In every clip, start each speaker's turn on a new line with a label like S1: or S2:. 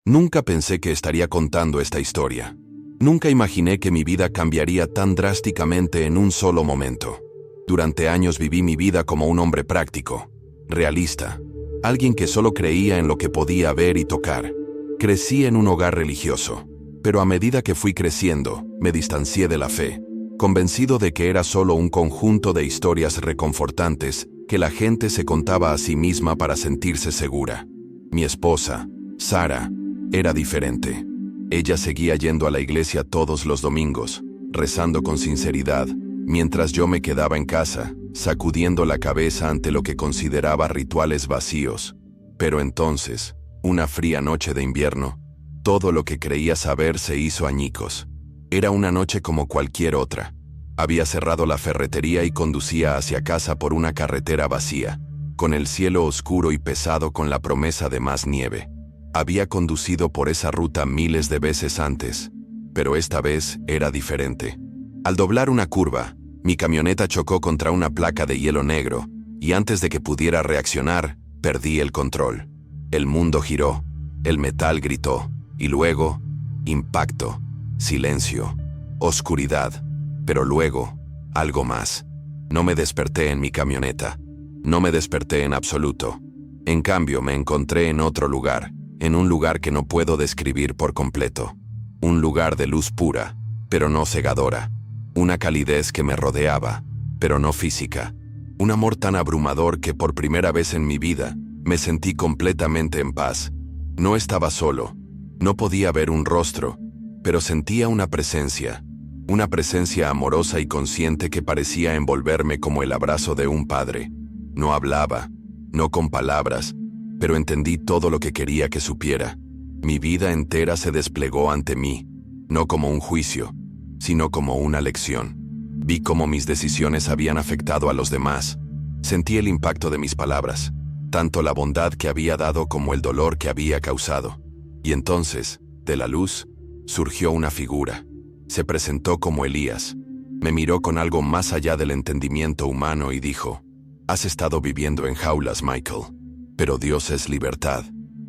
S1: Nunca pensé que estaría contando esta historia. Nunca imaginé que mi vida cambiaría tan drásticamente en un solo momento. Durante años viví mi vida como un hombre práctico, realista, alguien que solo creía en lo que podía ver y tocar. Crecí en un hogar religioso, pero a medida que fui creciendo, me distancié de la fe, convencido de que era solo un conjunto de historias reconfortantes que la gente se contaba a sí misma para sentirse segura. Mi esposa, Sara, era diferente. Ella seguía yendo a la iglesia todos los domingos, rezando con sinceridad, mientras yo me quedaba en casa, sacudiendo la cabeza ante lo que consideraba rituales vacíos. Pero entonces, una fría noche de invierno, todo lo que creía saber se hizo añicos. Era una noche como cualquier otra. Había cerrado la ferretería y conducía hacia casa por una carretera vacía, con el cielo oscuro y pesado con la promesa de más nieve. Había conducido por esa ruta miles de veces antes, pero esta vez era diferente. Al doblar una curva, mi camioneta chocó contra una placa de hielo negro, y antes de que pudiera reaccionar, perdí el control. El mundo giró, el metal gritó, y luego, impacto, silencio, oscuridad, pero luego, algo más. No me desperté en mi camioneta, no me desperté en absoluto. En cambio, me encontré en otro lugar, en un lugar que no puedo describir por completo. Un lugar de luz pura, pero no cegadora. Una calidez que me rodeaba, pero no física. Un amor tan abrumador que por primera vez en mi vida, me sentí completamente en paz. No estaba solo, no podía ver un rostro, pero sentía una presencia amorosa y consciente que parecía envolverme como el abrazo de un padre. No hablaba, no con palabras, pero entendí todo lo que quería que supiera. Mi vida entera se desplegó ante mí, no como un juicio, sino como una lección. Vi cómo mis decisiones habían afectado a los demás. Sentí el impacto de mis palabras, tanto la bondad que había dado como el dolor que había causado. Y entonces, de la luz, surgió una figura. Se presentó como Elías. Me miró con algo más allá del entendimiento humano y dijo: «Has estado viviendo en jaulas, Michael, pero Dios es libertad».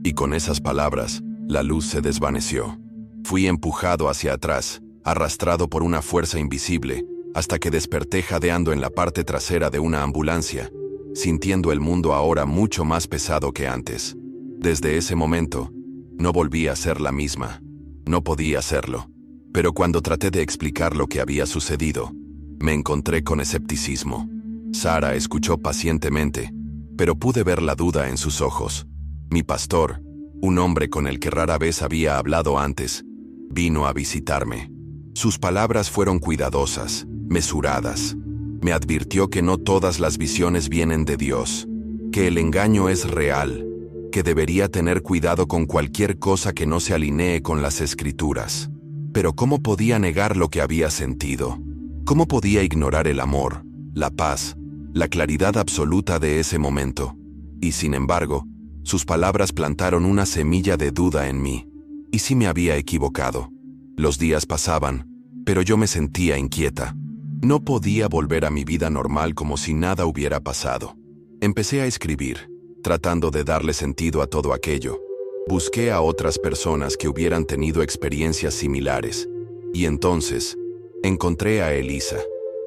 S1: Y con esas palabras, la luz se desvaneció. Fui empujado hacia atrás, arrastrado por una fuerza invisible, hasta que desperté jadeando en la parte trasera de una ambulancia, sintiendo el mundo ahora mucho más pesado que antes. Desde ese momento, no volví a ser la misma. No podía hacerlo. Pero cuando traté de explicar lo que había sucedido, me encontré con escepticismo. Sara escuchó pacientemente, pero pude ver la duda en sus ojos. Mi pastor, un hombre con el que rara vez había hablado antes, vino a visitarme. Sus palabras fueron cuidadosas, mesuradas. Me advirtió que no todas las visiones vienen de Dios, que el engaño es real, que debería tener cuidado con cualquier cosa que no se alinee con las Escrituras. Pero ¿cómo podía negar lo que había sentido? ¿Cómo podía ignorar el amor, la paz, la claridad absoluta de ese momento? Y sin embargo, sus palabras plantaron una semilla de duda en mí. ¿Y si me había equivocado? Los días pasaban, pero yo me sentía inquieta. No podía volver a mi vida normal como si nada hubiera pasado. Empecé a escribir, tratando de darle sentido a todo aquello. Busqué a otras personas que hubieran tenido experiencias similares. Y entonces, encontré a Elisa.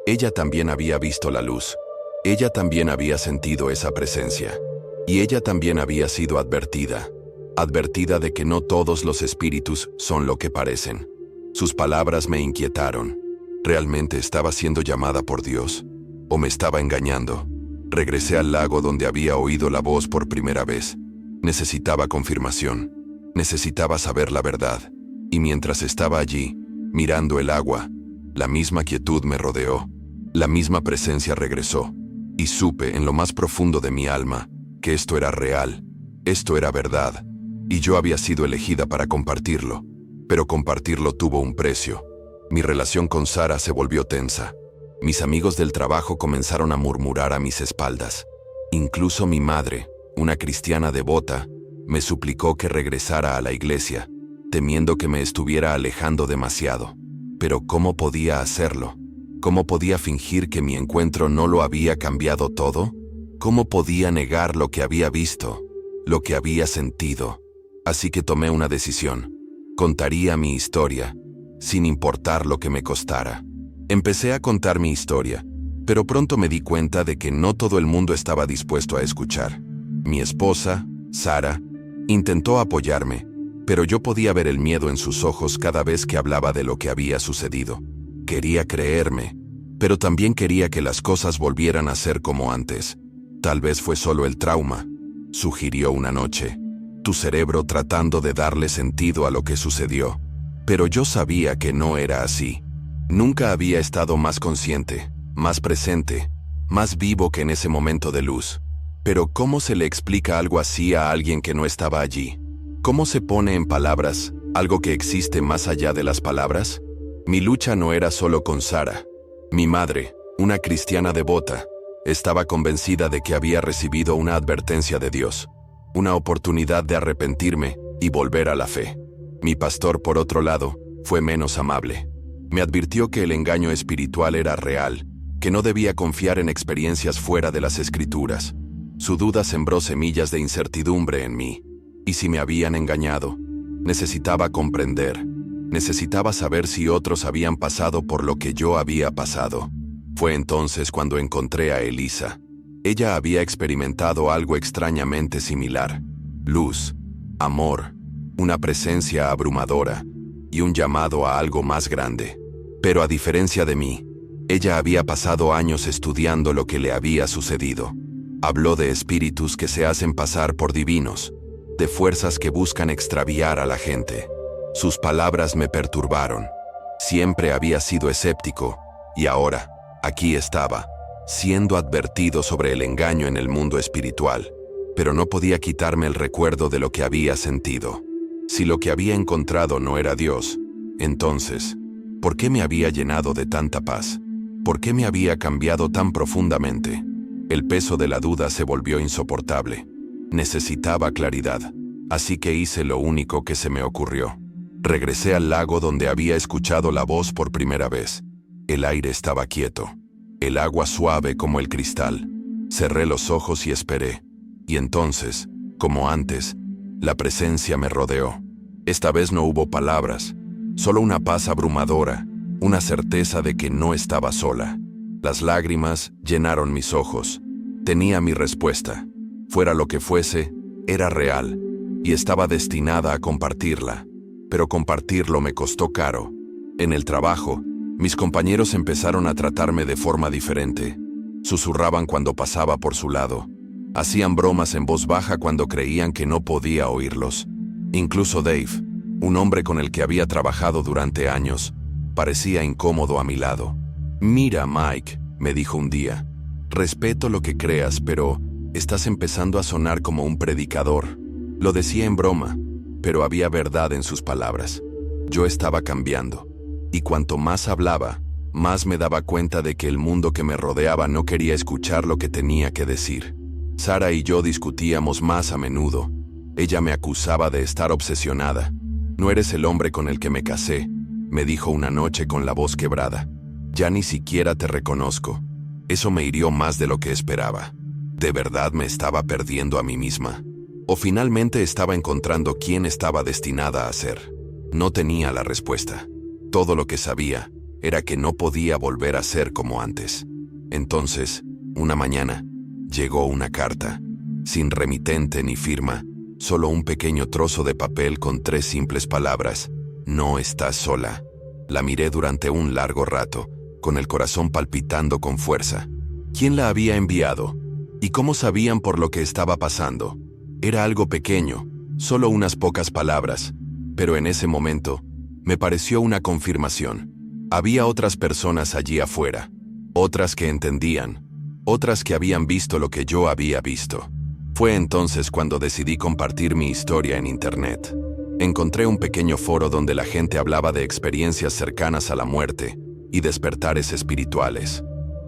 S1: Ella también había visto la luz. Ella también había sentido esa presencia. Y ella también había sido advertida. Advertida de que no todos los espíritus son lo que parecen. Sus palabras me inquietaron. ¿Realmente estaba siendo llamada por Dios? ¿O me estaba engañando? Regresé al lago donde había oído la voz por primera vez. Necesitaba confirmación. Necesitaba saber la verdad. Y mientras estaba allí, mirando el agua, la misma quietud me rodeó. La misma presencia regresó. Y supe en lo más profundo de mi alma que esto era real. Esto era verdad. Y yo había sido elegida para compartirlo. Pero compartirlo tuvo un precio. Mi relación con Sara se volvió tensa. Mis amigos del trabajo comenzaron a murmurar a mis espaldas. Incluso mi madre, una cristiana devota, me suplicó que regresara a la iglesia, temiendo que me estuviera alejando demasiado. Pero ¿cómo podía hacerlo? ¿Cómo podía fingir que mi encuentro no lo había cambiado todo? ¿Cómo podía negar lo que había visto, lo que había sentido? Así que tomé una decisión. Contaría mi historia, sin importar lo que me costara. Empecé a contar mi historia, pero pronto me di cuenta de que no todo el mundo estaba dispuesto a escuchar. Mi esposa, Sara, intentó apoyarme, pero yo podía ver el miedo en sus ojos cada vez que hablaba de lo que había sucedido. Quería creerme, pero también quería que las cosas volvieran a ser como antes. Tal vez fue solo el trauma, sugirió una noche. Tu cerebro tratando de darle sentido a lo que sucedió. Pero yo sabía que no era así. Nunca había estado más consciente, más presente, más vivo que en ese momento de luz. Pero ¿cómo se le explica algo así a alguien que no estaba allí? ¿Cómo se pone en palabras algo que existe más allá de las palabras? Mi lucha no era solo con Sara. Mi madre, una cristiana devota, estaba convencida de que había recibido una advertencia de Dios, una oportunidad de arrepentirme y volver a la fe. Mi pastor, por otro lado, fue menos amable. Me advirtió que el engaño espiritual era real, que no debía confiar en experiencias fuera de las Escrituras. Su duda sembró semillas de incertidumbre en mí. Y si me habían engañado, necesitaba comprender. Necesitaba saber si otros habían pasado por lo que yo había pasado. Fue entonces cuando encontré a Elisa. Ella había experimentado algo extrañamente similar. Luz, amor, una presencia abrumadora y un llamado a algo más grande. Pero a diferencia de mí, ella había pasado años estudiando lo que le había sucedido. Habló de espíritus que se hacen pasar por divinos, de fuerzas que buscan extraviar a la gente. Sus palabras me perturbaron. Siempre había sido escéptico, y ahora, aquí estaba, siendo advertido sobre el engaño en el mundo espiritual, pero no podía quitarme el recuerdo de lo que había sentido. Si lo que había encontrado no era Dios, entonces, ¿por qué me había llenado de tanta paz? ¿Por qué me había cambiado tan profundamente? El peso de la duda se volvió insoportable. Necesitaba claridad, así que hice lo único que se me ocurrió. Regresé al lago donde había escuchado la voz por primera vez. El aire estaba quieto, el agua suave como el cristal. Cerré los ojos y esperé. Y entonces, como antes, la presencia me rodeó. Esta vez no hubo palabras, solo una paz abrumadora, una certeza de que no estaba sola. Las lágrimas llenaron mis ojos. Tenía mi respuesta. Fuera lo que fuese, era real, y estaba destinada a compartirla. Pero compartirlo me costó caro. En el trabajo, mis compañeros empezaron a tratarme de forma diferente. Susurraban cuando pasaba por su lado. Hacían bromas en voz baja cuando creían que no podía oírlos. Incluso Dave, un hombre con el que había trabajado durante años, parecía incómodo a mi lado. «Mira, Mike», me dijo un día, «respeto lo que creas, pero estás empezando a sonar como un predicador». Lo decía en broma, pero había verdad en sus palabras. Yo estaba cambiando, y cuanto más hablaba, más me daba cuenta de que el mundo que me rodeaba no quería escuchar lo que tenía que decir. Sara y yo discutíamos más a menudo. Ella me acusaba de estar obsesionada. «No eres el hombre con el que me casé», me dijo una noche con la voz quebrada. «Ya ni siquiera te reconozco». Eso me hirió más de lo que esperaba. ¿De verdad me estaba perdiendo a mí misma? ¿O finalmente estaba encontrando quién estaba destinada a ser? No tenía la respuesta. Todo lo que sabía era que no podía volver a ser como antes. Entonces, una mañana, llegó una carta, sin remitente ni firma, solo un pequeño trozo de papel con 3 simples palabras: «No estás sola». La miré durante un largo rato, con el corazón palpitando con fuerza. ¿Quién la había enviado? ¿Y cómo sabían por lo que estaba pasando? Era algo pequeño, solo unas pocas palabras, pero en ese momento me pareció una confirmación. Había otras personas allí afuera, otras que entendían, otras que habían visto lo que yo había visto. Fue entonces cuando decidí compartir mi historia en Internet. Encontré un pequeño foro donde la gente hablaba de experiencias cercanas a la muerte y despertares espirituales.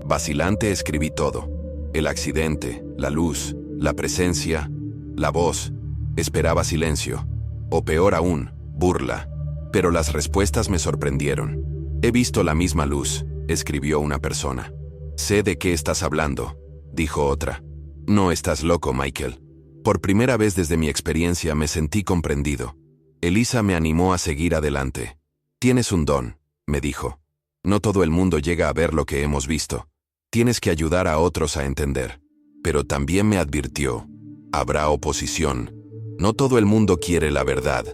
S1: Vacilante escribí todo: el accidente, la luz, la presencia, la voz. Esperaba silencio, o peor aún, burla. Pero las respuestas me sorprendieron. «He visto la misma luz», escribió una persona. «Sé de qué estás hablando», dijo otra. «No estás loco, Michael. Por primera vez desde mi experiencia me sentí comprendido. Elisa me animó a seguir adelante. Tienes un don, me dijo. No todo el mundo llega a ver lo que hemos visto. Tienes que ayudar a otros a entender. Pero también me advirtió. Habrá oposición. No todo el mundo quiere la verdad.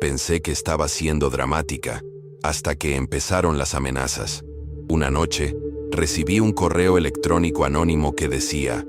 S1: Pensé que estaba siendo dramática, hasta que empezaron las amenazas. Una noche, recibí un correo electrónico anónimo que decía: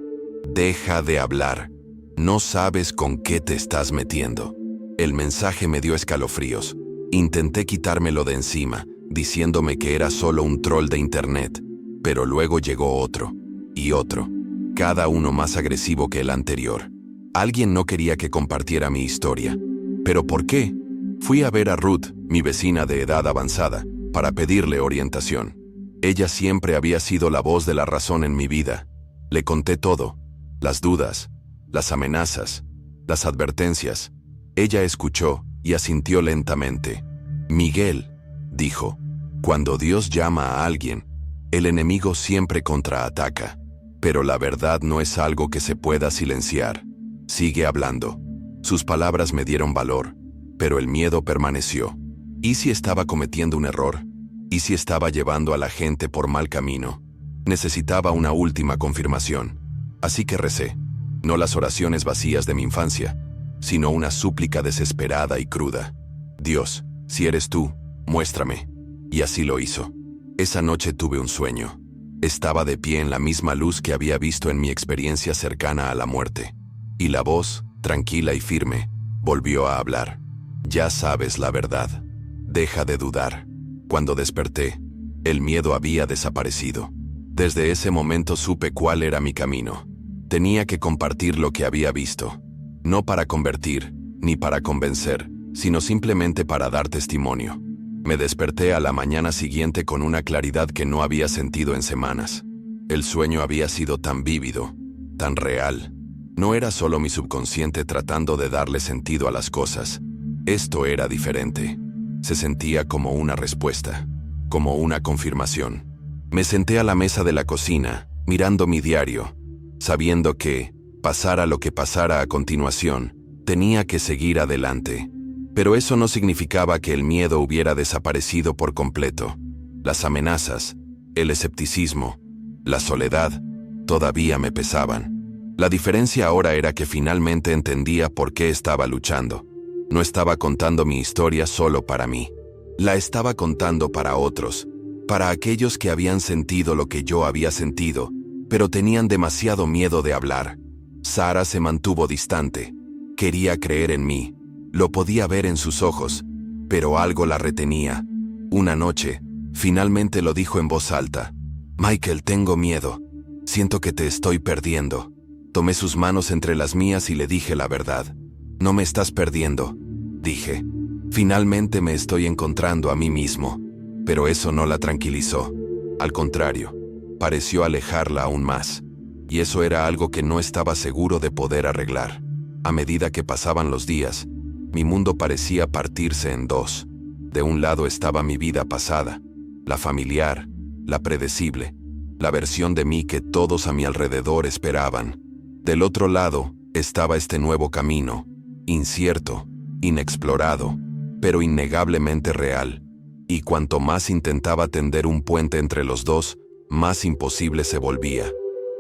S1: «Deja de hablar. No sabes con qué te estás metiendo». El mensaje me dio escalofríos. Intenté quitármelo de encima, diciéndome que era solo un troll de internet. Pero luego llegó otro, y otro, cada uno más agresivo que el anterior. Alguien no quería que compartiera mi historia. ¿Pero por qué? Fui a ver a Ruth, mi vecina de edad avanzada, para pedirle orientación. Ella siempre había sido la voz de la razón en mi vida. Le conté todo, las dudas, las amenazas, las advertencias. Ella escuchó y asintió lentamente. «Miguel», dijo, «cuando Dios llama a alguien, el enemigo siempre contraataca. Pero la verdad no es algo que se pueda silenciar. Sigue hablando». Sus palabras me dieron valor, pero el miedo permaneció. ¿Y si estaba cometiendo un error? ¿Y si estaba llevando a la gente por mal camino? Necesitaba una última confirmación. Así que recé, no las oraciones vacías de mi infancia, sino una súplica desesperada y cruda. «Dios, si eres tú, muéstrame». Y así lo hizo. Esa noche tuve un sueño. Estaba de pie en la misma luz que había visto en mi experiencia cercana a la muerte. Y la voz, tranquila y firme, volvió a hablar. «Ya sabes la verdad. Deja de dudar». Cuando desperté, el miedo había desaparecido. Desde ese momento supe cuál era mi camino. Tenía que compartir lo que había visto. No para convertir, ni para convencer, sino simplemente para dar testimonio. Me desperté a la mañana siguiente con una claridad que no había sentido en semanas. El sueño había sido tan vívido, tan real. No era solo mi subconsciente tratando de darle sentido a las cosas. Esto era diferente. Se sentía como una respuesta, como una confirmación. Me senté a la mesa de la cocina, mirando mi diario, sabiendo que, pasara lo que pasara a continuación, tenía que seguir adelante. Pero eso no significaba que el miedo hubiera desaparecido por completo. Las amenazas, el escepticismo, la soledad, todavía me pesaban. La diferencia ahora era que finalmente entendía por qué estaba luchando. No estaba contando mi historia solo para mí. La estaba contando para otros, para aquellos que habían sentido lo que yo había sentido, pero tenían demasiado miedo de hablar. Sara se mantuvo distante. Quería creer en mí. Lo podía ver en sus ojos, pero algo la retenía. Una noche, finalmente lo dijo en voz alta. «Michael, tengo miedo. Siento que te estoy perdiendo». Tomé sus manos entre las mías y le dije la verdad. «No me estás perdiendo», dije. «Finalmente me estoy encontrando a mí mismo». Pero eso no la tranquilizó. Al contrario, pareció alejarla aún más. Y eso era algo que no estaba seguro de poder arreglar. A medida que pasaban los días, mi mundo parecía partirse en dos. De un lado estaba mi vida pasada, la familiar, la predecible, la versión de mí que todos a mi alrededor esperaban. Del otro lado estaba este nuevo camino, incierto, inexplorado, pero innegablemente real. Y cuanto más intentaba tender un puente entre los dos, más imposible se volvía.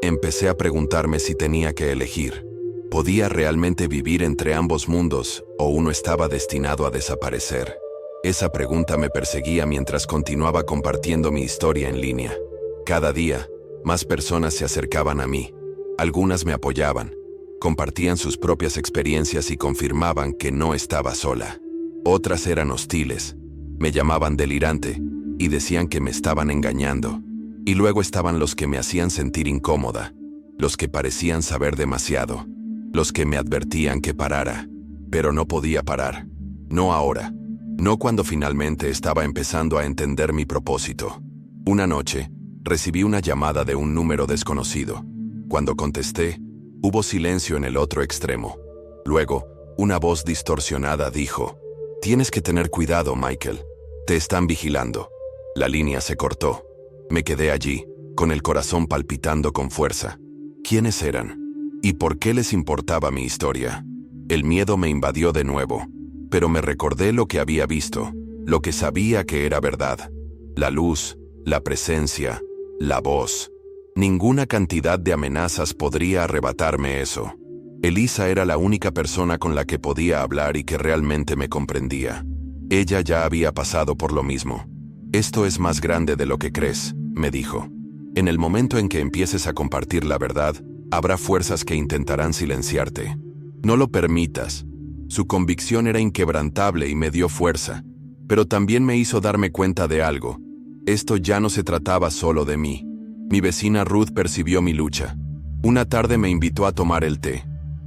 S1: Empecé a preguntarme si tenía que elegir. ¿Podía realmente vivir entre ambos mundos o uno estaba destinado a desaparecer? Esa pregunta me perseguía mientras continuaba compartiendo mi historia en línea. Cada día, más personas se acercaban a mí. Algunas me apoyaban, compartían sus propias experiencias y confirmaban que no estaba sola. Otras eran hostiles, me llamaban delirante y decían que me estaban engañando. Y luego estaban los que me hacían sentir incómoda, los que parecían saber demasiado, los que me advertían que parara, pero no podía parar. No ahora, no cuando finalmente estaba empezando a entender mi propósito. Una noche, recibí una llamada de un número desconocido. Cuando contesté, hubo silencio en el otro extremo. Luego, una voz distorsionada dijo: «Tienes que tener cuidado, Michael. Te están vigilando». La línea se cortó. Me quedé allí, con el corazón palpitando con fuerza. ¿Quiénes eran? ¿Y por qué les importaba mi historia? El miedo me invadió de nuevo, pero me recordé lo que había visto, lo que sabía que era verdad. La luz, la presencia, la voz. Ninguna cantidad de amenazas podría arrebatarme eso. Elisa era la única persona con la que podía hablar y que realmente me comprendía. Ella ya había pasado por lo mismo. Esto es más grande de lo que crees, me dijo. En el momento en que empieces a compartir la verdad, habrá fuerzas que intentarán silenciarte. No lo permitas. Su convicción era inquebrantable y me dio fuerza, pero también me hizo darme cuenta de algo. Esto ya no se trataba solo de mí. Mi vecina Ruth percibió mi lucha. Una tarde me invitó a tomar el té.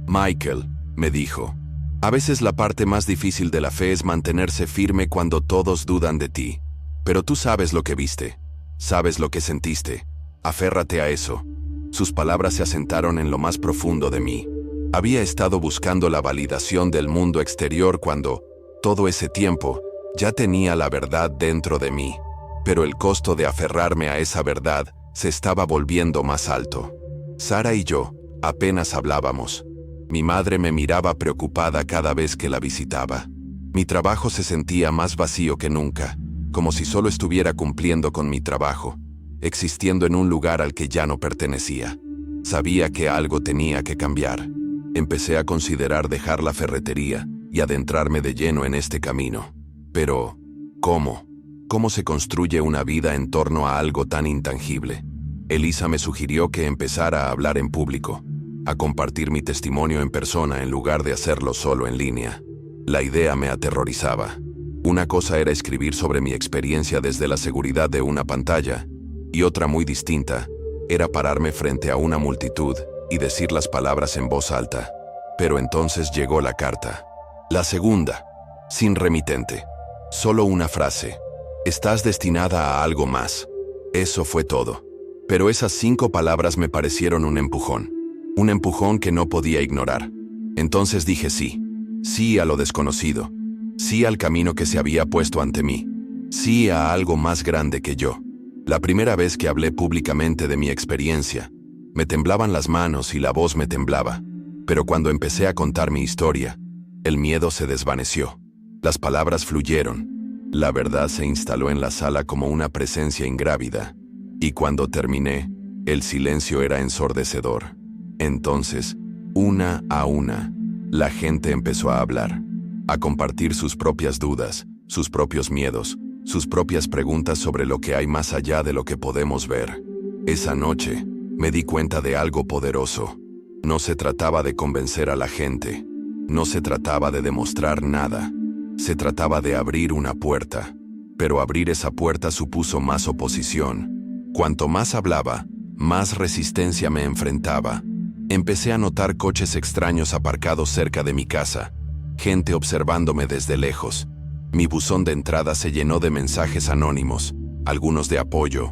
S1: Michael, me dijo, a veces la parte más difícil de la fe es mantenerse firme cuando todos dudan de ti. Pero tú sabes lo que viste, sabes lo que sentiste. Aférrate a eso. Sus palabras se asentaron en lo más profundo de mí. Había estado buscando la validación del mundo exterior cuando, todo ese tiempo, ya tenía la verdad dentro de mí. Pero el costo de aferrarme a esa verdad se estaba volviendo más alto. Sara y yo apenas hablábamos. Mi madre me miraba preocupada cada vez que la visitaba. Mi trabajo se sentía más vacío que nunca, como si solo estuviera cumpliendo con mi trabajo, existiendo en un lugar al que ya no pertenecía. Sabía que algo tenía que cambiar. Empecé a considerar dejar la ferretería y adentrarme de lleno en este camino. Pero, ¿cómo? ¿Cómo se construye una vida en torno a algo tan intangible? Elisa me sugirió que empezara a hablar en público, a compartir mi testimonio en persona en lugar de hacerlo solo en línea. La idea me aterrorizaba. Una cosa era escribir sobre mi experiencia desde la seguridad de una pantalla, y otra muy distinta era pararme frente a una multitud y decir las palabras en voz alta. Pero entonces llegó la carta. La segunda, sin remitente. Solo una frase. Estás destinada a algo más. Eso fue todo. Pero esas 5 palabras me parecieron un empujón. Un empujón que no podía ignorar. Entonces dije sí. Sí a lo desconocido. Sí al camino que se había puesto ante mí. Sí a algo más grande que yo. La primera vez que hablé públicamente de mi experiencia, me temblaban las manos y la voz me temblaba. Pero cuando empecé a contar mi historia, el miedo se desvaneció. Las palabras fluyeron. La verdad se instaló en la sala como una presencia ingrávida. Y cuando terminé, el silencio era ensordecedor. Entonces, una a una, la gente empezó a hablar, a compartir sus propias dudas, sus propios miedos, sus propias preguntas sobre lo que hay más allá de lo que podemos ver. Esa noche, me di cuenta de algo poderoso. No se trataba de convencer a la gente. No se trataba de demostrar nada. Se trataba de abrir una puerta. Pero abrir esa puerta supuso más oposición. Cuanto más hablaba, más resistencia me enfrentaba. Empecé a notar coches extraños aparcados cerca de mi casa, gente observándome desde lejos. Mi buzón de entrada se llenó de mensajes anónimos, algunos de apoyo,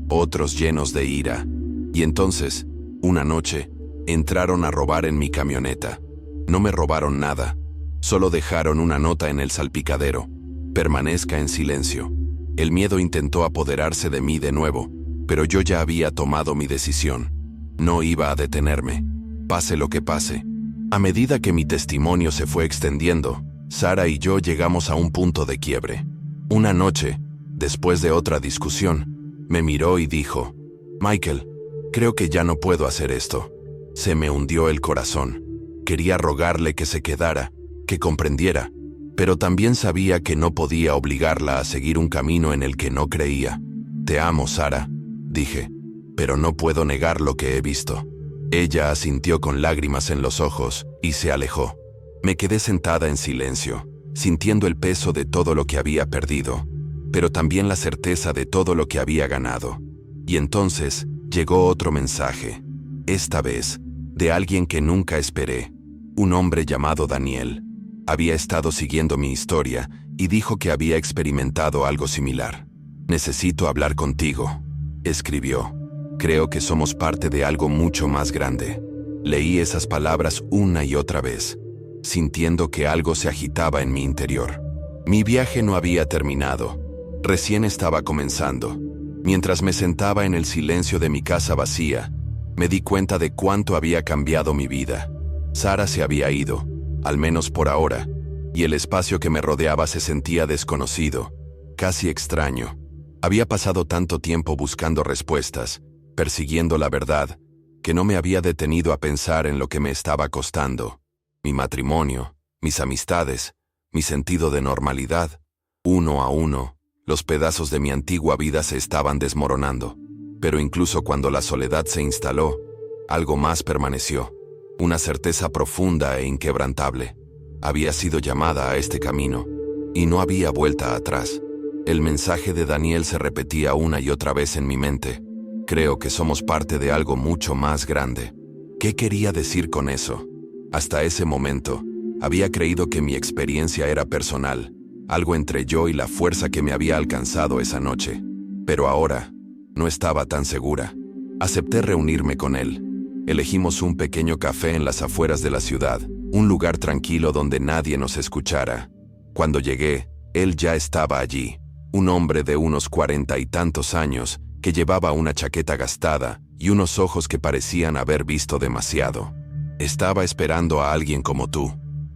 S1: otros llenos de ira. Y entonces, una noche, entraron a robar en mi camioneta. No me robaron nada, solo dejaron una nota en el salpicadero. Permanezca en silencio. El miedo intentó apoderarse de mí de nuevo, pero yo ya había tomado mi decisión. No iba a detenerme, pase lo que pase. A medida que mi testimonio se fue extendiendo, Sara y yo llegamos a un punto de quiebre. Una noche, después de otra discusión, me miró y dijo, Michael, creo que ya no puedo hacer esto. Se me hundió el corazón. Quería rogarle que se quedara, que comprendiera, pero también sabía que no podía obligarla a seguir un camino en el que no creía. Te amo, Sara, dije, pero no puedo negar lo que he visto. Ella asintió con lágrimas en los ojos y se alejó. Me quedé sentada en silencio, sintiendo el peso de todo lo que había perdido, pero también la certeza de todo lo que había ganado. Y entonces llegó otro mensaje, esta vez de alguien que nunca esperé, un hombre llamado Daniel. Había estado siguiendo mi historia y dijo que había experimentado algo similar. Necesito hablar contigo, escribió. Creo que somos parte de algo mucho más grande. Leí esas palabras una y otra vez, sintiendo que algo se agitaba en mi interior. Mi viaje no había terminado. Recién estaba comenzando. Mientras me sentaba en el silencio de mi casa vacía, Me di cuenta de cuánto había cambiado mi vida. Sara se había ido, al menos por ahora, y el espacio que me rodeaba se sentía desconocido, casi extraño. Había pasado tanto tiempo buscando respuestas, persiguiendo la verdad, que no me había detenido a pensar en lo que me estaba costando. Mi matrimonio, mis amistades, mi sentido de normalidad. Uno a uno, los pedazos de mi antigua vida se estaban desmoronando. Pero incluso cuando la soledad se instaló, algo más permaneció. Una certeza profunda e inquebrantable. Había sido llamada a este camino, y no había vuelta atrás. El mensaje de Daniel se repetía una y otra vez en mi mente. Creo que somos parte de algo mucho más grande. ¿Qué quería decir con eso? Hasta ese momento, había creído que mi experiencia era personal, algo entre yo y la fuerza que me había alcanzado esa noche. Pero ahora, no estaba tan segura. Acepté reunirme con él. Elegimos un pequeño café en las afueras de la ciudad, un lugar tranquilo donde nadie nos escuchara. Cuando llegué, él ya estaba allí, un hombre de unos 40 y tantos años, que llevaba una chaqueta gastada y unos ojos que parecían haber visto demasiado. «Estaba esperando a alguien como tú»,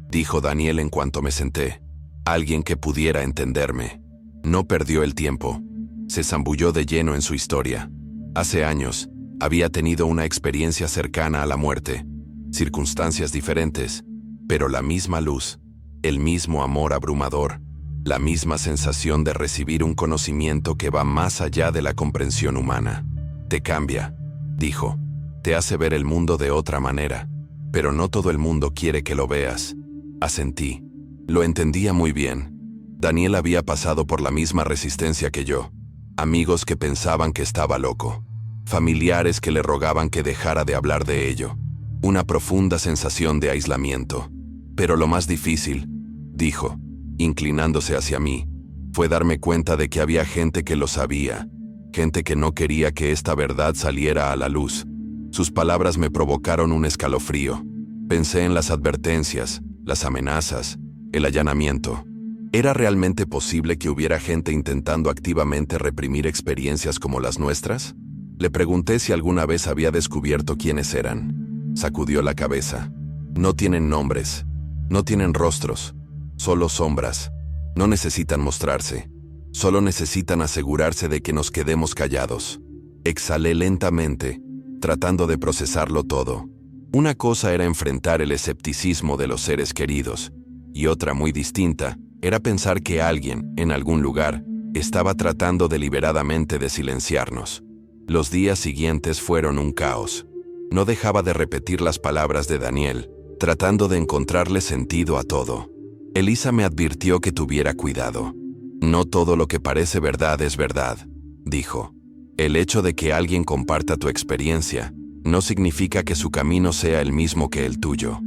S1: dijo Daniel en cuanto me senté. Alguien que pudiera entenderme. No perdió el tiempo. Se zambulló de lleno en su historia. Hace años, había tenido una experiencia cercana a la muerte. Circunstancias diferentes, pero la misma luz, el mismo amor abrumador, la misma sensación de recibir un conocimiento que va más allá de la comprensión humana. Te cambia, dijo. Te hace ver el mundo de otra manera, pero no todo el mundo quiere que lo veas. Asentí. Lo entendía muy bien. Daniel había pasado por la misma resistencia que yo. Amigos que pensaban que estaba loco. Familiares que le rogaban que dejara de hablar de ello. Una profunda sensación de aislamiento. Pero lo más difícil, dijo, inclinándose hacia mí, fue darme cuenta de que había gente que lo sabía, gente que no quería que esta verdad saliera a la luz. Sus palabras me provocaron un escalofrío. Pensé en las advertencias, las amenazas, el allanamiento. ¿Era realmente posible que hubiera gente intentando activamente reprimir experiencias como las nuestras? Le pregunté si alguna vez había descubierto quiénes eran. Sacudió la cabeza. No tienen nombres, no tienen rostros, solo sombras. No necesitan mostrarse, solo necesitan asegurarse de que nos quedemos callados. Exhalé lentamente, tratando de procesarlo todo. Una cosa era enfrentar el escepticismo de los seres queridos, y otra muy distinta era pensar que alguien, en algún lugar, estaba tratando deliberadamente de silenciarnos. Los días siguientes fueron un caos. No dejaba de repetir las palabras de Daniel, tratando de encontrarle sentido a todo. Elisa me advirtió que tuviera cuidado. No todo lo que parece verdad es verdad, dijo. El hecho de que alguien comparta tu experiencia no significa que su camino sea el mismo que el tuyo.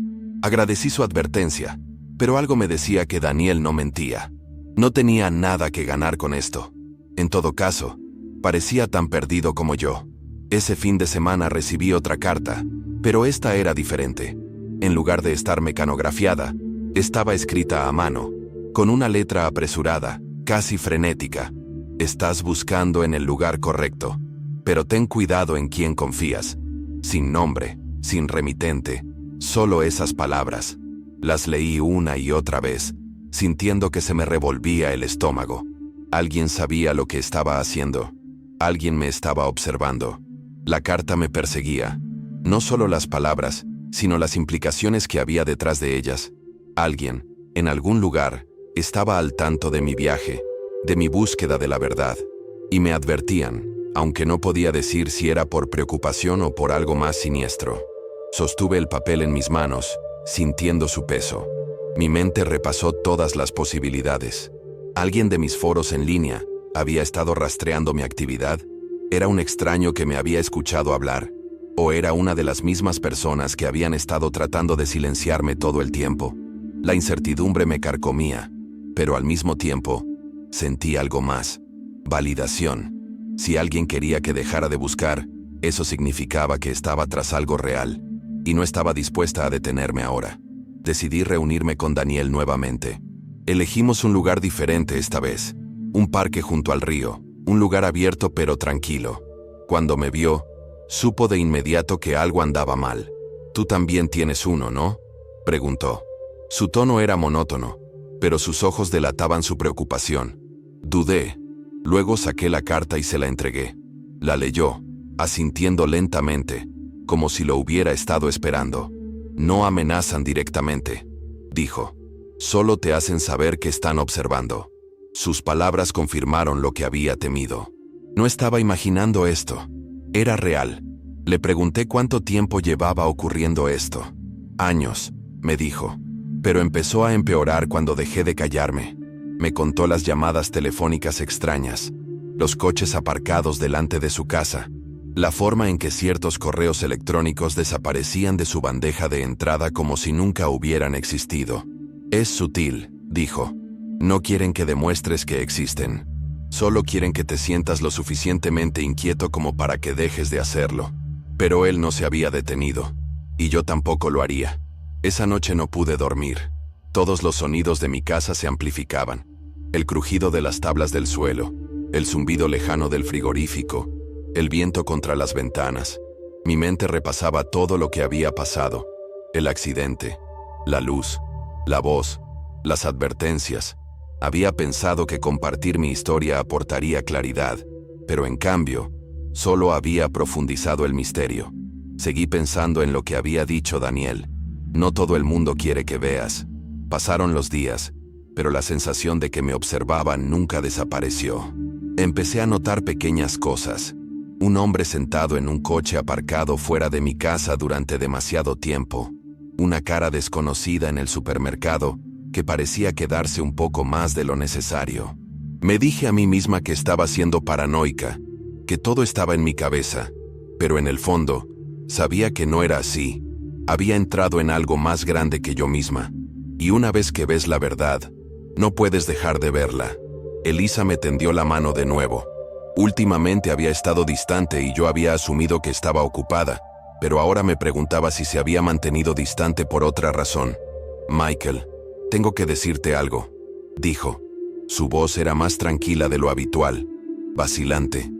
S1: Agradecí su advertencia, pero algo me decía que Daniel no mentía. No tenía nada que ganar con esto. En todo caso, parecía tan perdido como yo. Ese fin de semana recibí otra carta, pero esta era diferente. En lugar de estar mecanografiada, estaba escrita a mano, con una letra apresurada, casi frenética. Estás buscando en el lugar correcto, pero ten cuidado en quién confías. Sin nombre, sin remitente, solo esas palabras. Las leí una y otra vez, sintiendo que se me revolvía el estómago. Alguien sabía lo que estaba haciendo. Alguien me estaba observando. La carta me perseguía. No solo las palabras, sino las implicaciones que había detrás de ellas. Alguien, en algún lugar, estaba al tanto de mi viaje, de mi búsqueda de la verdad. Y me advertían, aunque no podía decir si era por preocupación o por algo más siniestro. Sostuve el papel en mis manos, sintiendo su peso. Mi mente repasó todas las posibilidades. Alguien de mis foros en línea había estado rastreando mi actividad. Era un extraño que me había escuchado hablar. ¿O era una de las mismas personas que habían estado tratando de silenciarme todo el tiempo? La incertidumbre me carcomía, pero al mismo tiempo, sentí algo más. Validación. Si alguien quería que dejara de buscar, eso significaba que estaba tras algo real, y no estaba dispuesta a detenerme ahora. Decidí reunirme con Daniel nuevamente. Elegimos un lugar diferente esta vez, un parque junto al río, un lugar abierto pero tranquilo. Cuando me vio, Supo de inmediato que algo andaba mal. «Tú también tienes uno, ¿no?», preguntó. Su tono era monótono, pero sus ojos delataban su preocupación. Dudé. Luego saqué la carta y se la entregué. La leyó, asintiendo lentamente, como si lo hubiera estado esperando. «No amenazan directamente», dijo. «Solo te hacen saber que están observando». Sus palabras confirmaron lo que había temido. No estaba imaginando esto. Era real. Le pregunté cuánto tiempo llevaba ocurriendo esto. «Años», me dijo. Pero empezó a empeorar cuando dejé de callarme. Me contó las llamadas telefónicas extrañas, los coches aparcados delante de su casa, la forma en que ciertos correos electrónicos desaparecían de su bandeja de entrada como si nunca hubieran existido. «Es sutil», dijo. «No quieren que demuestres que existen. Solo quieren que te sientas lo suficientemente inquieto como para que dejes de hacerlo». Pero él no se había detenido. Y yo tampoco lo haría. Esa noche no pude dormir. Todos los sonidos de mi casa se amplificaban. El crujido de las tablas del suelo, el zumbido lejano del frigorífico, el viento contra las ventanas. Mi mente repasaba todo lo que había pasado. El accidente, la luz, la voz, las advertencias. Había pensado que compartir mi historia aportaría claridad, pero en cambio, solo había profundizado el misterio. Seguí pensando en lo que había dicho Daniel. No todo el mundo quiere que veas. Pasaron los días, pero la sensación de que me observaban nunca desapareció. Empecé a notar pequeñas cosas. Un hombre sentado en un coche aparcado fuera de mi casa durante demasiado tiempo. Una cara desconocida en el supermercado que parecía quedarse un poco más de lo necesario. Me dije a mí misma que estaba siendo paranoica, que todo estaba en mi cabeza, pero en el fondo, sabía que no era así. Había entrado en algo más grande que yo misma. Y una vez que ves la verdad, no puedes dejar de verla. Elisa me tendió la mano de nuevo. Últimamente había estado distante y yo había asumido que estaba ocupada, pero ahora me preguntaba si se había mantenido distante por otra razón. «Michael, tengo que decirte algo», dijo. Su voz era más tranquila de lo habitual, vacilante.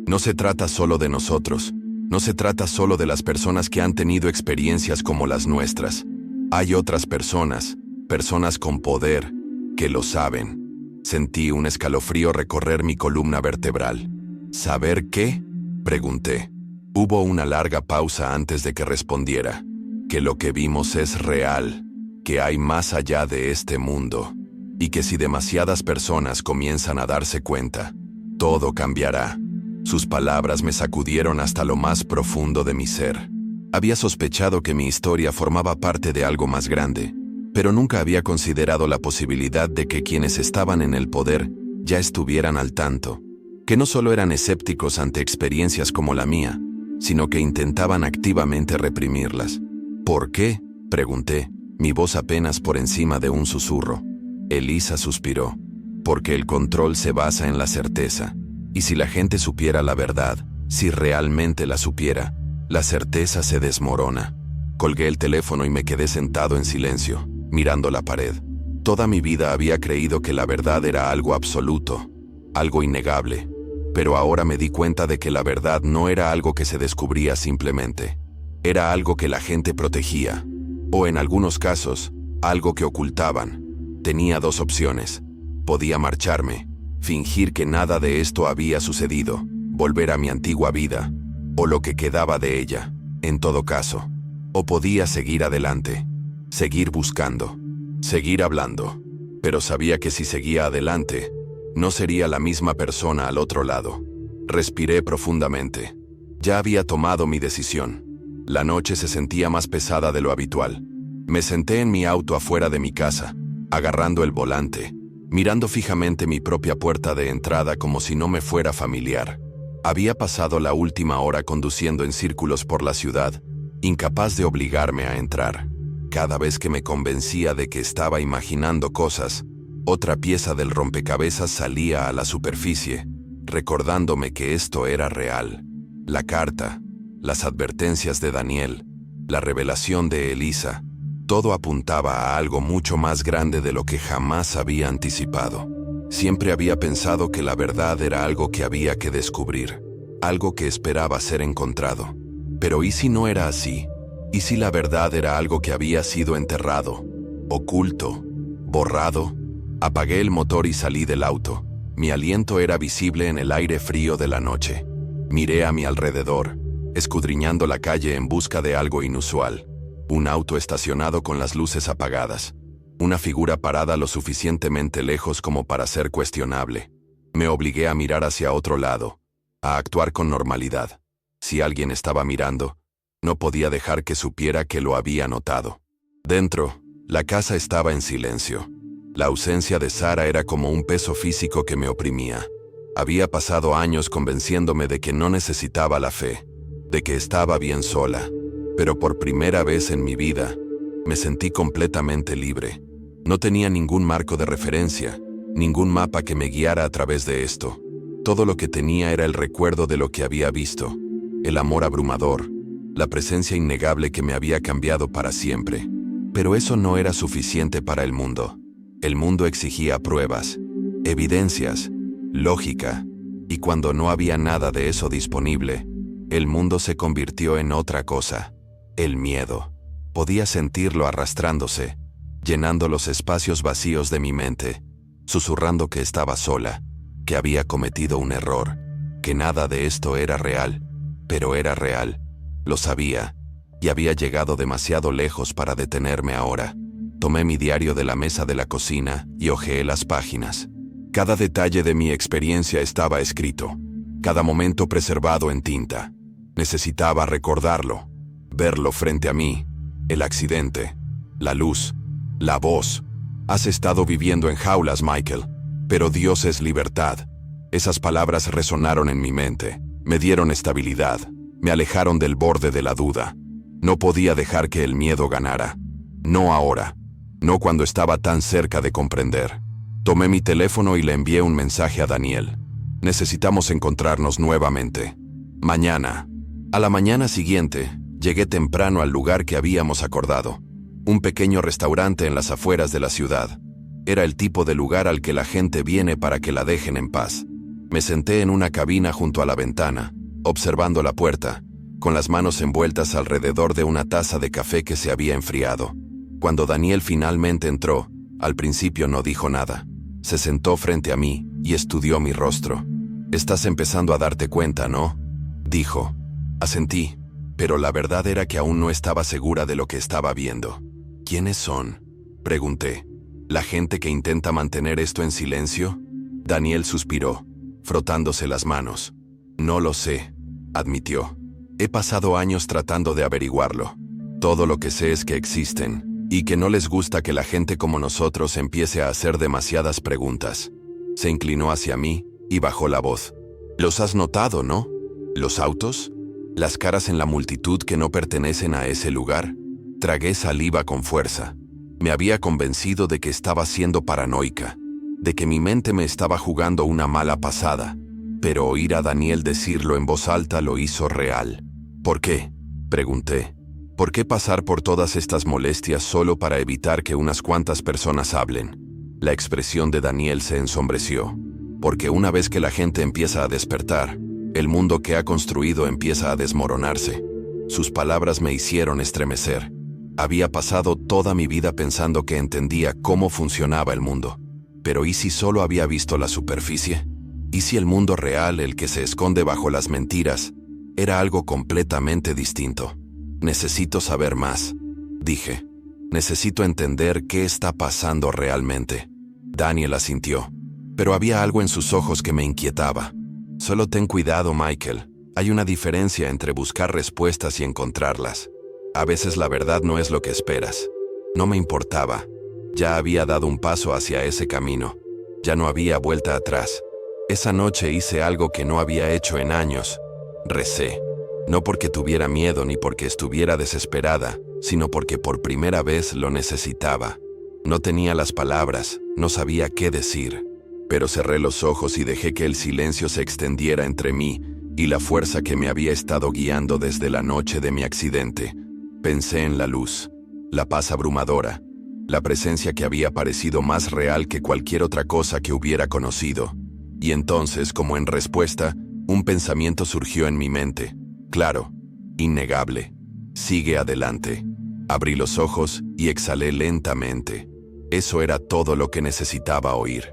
S1: «No se trata solo de nosotros. No se trata solo de las personas que han tenido experiencias como las nuestras. Hay otras personas, personas con poder, que lo saben». Sentí un escalofrío recorrer mi columna vertebral. «¿Saber qué?», pregunté. Hubo una larga pausa antes de que respondiera. «Que lo que vimos es real, que hay más allá de este mundo, y que si demasiadas personas comienzan a darse cuenta, todo cambiará». Sus palabras me sacudieron hasta lo más profundo de mi ser. Había sospechado que mi historia formaba parte de algo más grande, pero nunca había considerado la posibilidad de que quienes estaban en el poder ya estuvieran al tanto, que no solo eran escépticos ante experiencias como la mía, sino que intentaban activamente reprimirlas. «¿Por qué?», pregunté, mi voz apenas por encima de un susurro. Elisa suspiró. «Porque el control se basa en la certeza. Y si la gente supiera la verdad, si realmente la supiera, la certeza se desmorona». Colgué el teléfono y me quedé sentado en silencio, mirando la pared. Toda mi vida había creído que la verdad era algo absoluto, algo innegable. Pero ahora me di cuenta de que la verdad no era algo que se descubría simplemente. Era algo que la gente protegía, o en algunos casos, algo que ocultaban. Tenía dos opciones. Podía marcharme, fingir que nada de esto había sucedido, volver a mi antigua vida, o lo que quedaba de ella, en todo caso. O podía seguir adelante, seguir buscando, seguir hablando. Pero sabía que si seguía adelante, no sería la misma persona al otro lado. Respiré profundamente. Ya había tomado mi decisión. La noche se sentía más pesada de lo habitual. Me senté en mi auto afuera de mi casa, agarrando el volante, mirando fijamente mi propia puerta de entrada como si no me fuera familiar. Había pasado la última hora conduciendo en círculos por la ciudad, incapaz de obligarme a entrar. Cada vez que me convencía de que estaba imaginando cosas, otra pieza del rompecabezas salía a la superficie, recordándome que esto era real. La carta, las advertencias de Daniel, la revelación de Elisa, todo apuntaba a algo mucho más grande de lo que jamás había anticipado. Siempre había pensado que la verdad era algo que había que descubrir, algo que esperaba ser encontrado. Pero ¿y si no era así? ¿Y si la verdad era algo que había sido enterrado, oculto, borrado? Apagué el motor y salí del auto. Mi aliento era visible en el aire frío de la noche. Miré a mi alrededor, escudriñando la calle en busca de algo inusual. Un auto estacionado con las luces apagadas. Una figura parada lo suficientemente lejos como para ser cuestionable. Me obligué a mirar hacia otro lado, a actuar con normalidad. Si alguien estaba mirando, no podía dejar que supiera que lo había notado. Dentro, la casa estaba en silencio. La ausencia de Sara era como un peso físico que me oprimía. Había pasado años convenciéndome de que no necesitaba la fe, de que estaba bien sola. Pero por primera vez en mi vida, me sentí completamente libre. No tenía ningún marco de referencia, ningún mapa que me guiara a través de esto. Todo lo que tenía era el recuerdo de lo que había visto, el amor abrumador, la presencia innegable que me había cambiado para siempre. Pero eso no era suficiente para el mundo. El mundo exigía pruebas, evidencias, lógica, y cuando no había nada de eso disponible, el mundo se convirtió en otra cosa, el miedo. Podía sentirlo arrastrándose, llenando los espacios vacíos de mi mente, susurrando que estaba sola, que había cometido un error, que nada de esto era real, pero era real. Lo sabía, y había llegado demasiado lejos para detenerme ahora. Tomé mi diario de la mesa de la cocina y hojeé las páginas. Cada detalle de mi experiencia estaba escrito, cada momento preservado en tinta. Necesitaba recordarlo, verlo frente a mí, el accidente, la luz, la voz. Has estado viviendo en jaulas, Michael, pero Dios es libertad. Esas palabras resonaron en mi mente, me dieron estabilidad, me alejaron del borde de la duda. No podía dejar que el miedo ganara. No ahora, no cuando estaba tan cerca de comprender. Tomé mi teléfono y le envié un mensaje a Daniel. Necesitamos encontrarnos nuevamente. Mañana. A la mañana siguiente, llegué temprano al lugar que habíamos acordado. Un pequeño restaurante en las afueras de la ciudad. Era el tipo de lugar al que la gente viene para que la dejen en paz. Me senté en una cabina junto a la ventana, observando la puerta, con las manos envueltas alrededor de una taza de café que se había enfriado. Cuando Daniel finalmente entró, al principio no dijo nada. Se sentó frente a mí y estudió mi rostro. «Estás empezando a darte cuenta, ¿no?», dijo. Asentí, pero la verdad era que aún no estaba segura de lo que estaba viendo. «¿Quiénes son?», pregunté. «¿La gente que intenta mantener esto en silencio?». Daniel suspiró, frotándose las manos. «No lo sé», admitió. «He pasado años tratando de averiguarlo. Todo lo que sé es que existen, y que no les gusta que la gente como nosotros empiece a hacer demasiadas preguntas». Se inclinó hacia mí y bajó la voz. «Los has notado, ¿no? ¿Los autos? ¿Las caras en la multitud que no pertenecen a ese lugar?». Tragué saliva con fuerza. Me había convencido de que estaba siendo paranoica, de que mi mente me estaba jugando una mala pasada, pero oír a Daniel decirlo en voz alta lo hizo real. «¿Por qué?», pregunté. «¿Por qué pasar por todas estas molestias solo para evitar que unas cuantas personas hablen?». La expresión de Daniel se ensombreció. «Porque una vez que la gente empieza a despertar, el mundo que ha construido empieza a desmoronarse». Sus palabras me hicieron estremecer. Había pasado toda mi vida pensando que entendía cómo funcionaba el mundo. Pero ¿y si solo había visto la superficie? ¿Y si el mundo real, el que se esconde bajo las mentiras, era algo completamente distinto? «Necesito saber más», dije. «Necesito entender qué está pasando realmente». Daniel asintió, pero había algo en sus ojos que me inquietaba. «Solo ten cuidado, Michael. Hay una diferencia entre buscar respuestas y encontrarlas. A veces la verdad no es lo que esperas». No me importaba. Ya había dado un paso hacia ese camino. Ya no había vuelta atrás. Esa noche hice algo que no había hecho en años. Recé. No porque tuviera miedo ni porque estuviera desesperada, sino porque por primera vez lo necesitaba. No tenía las palabras, no sabía qué decir, pero cerré los ojos y dejé que el silencio se extendiera entre mí y la fuerza que me había estado guiando desde la noche de mi accidente. Pensé en la luz, la paz abrumadora, la presencia que había parecido más real que cualquier otra cosa que hubiera conocido. Y entonces, como en respuesta, un pensamiento surgió en mi mente. Claro, Innegable. Sigue adelante. Abrí los ojos y exhalé lentamente. Eso era todo lo que necesitaba oír.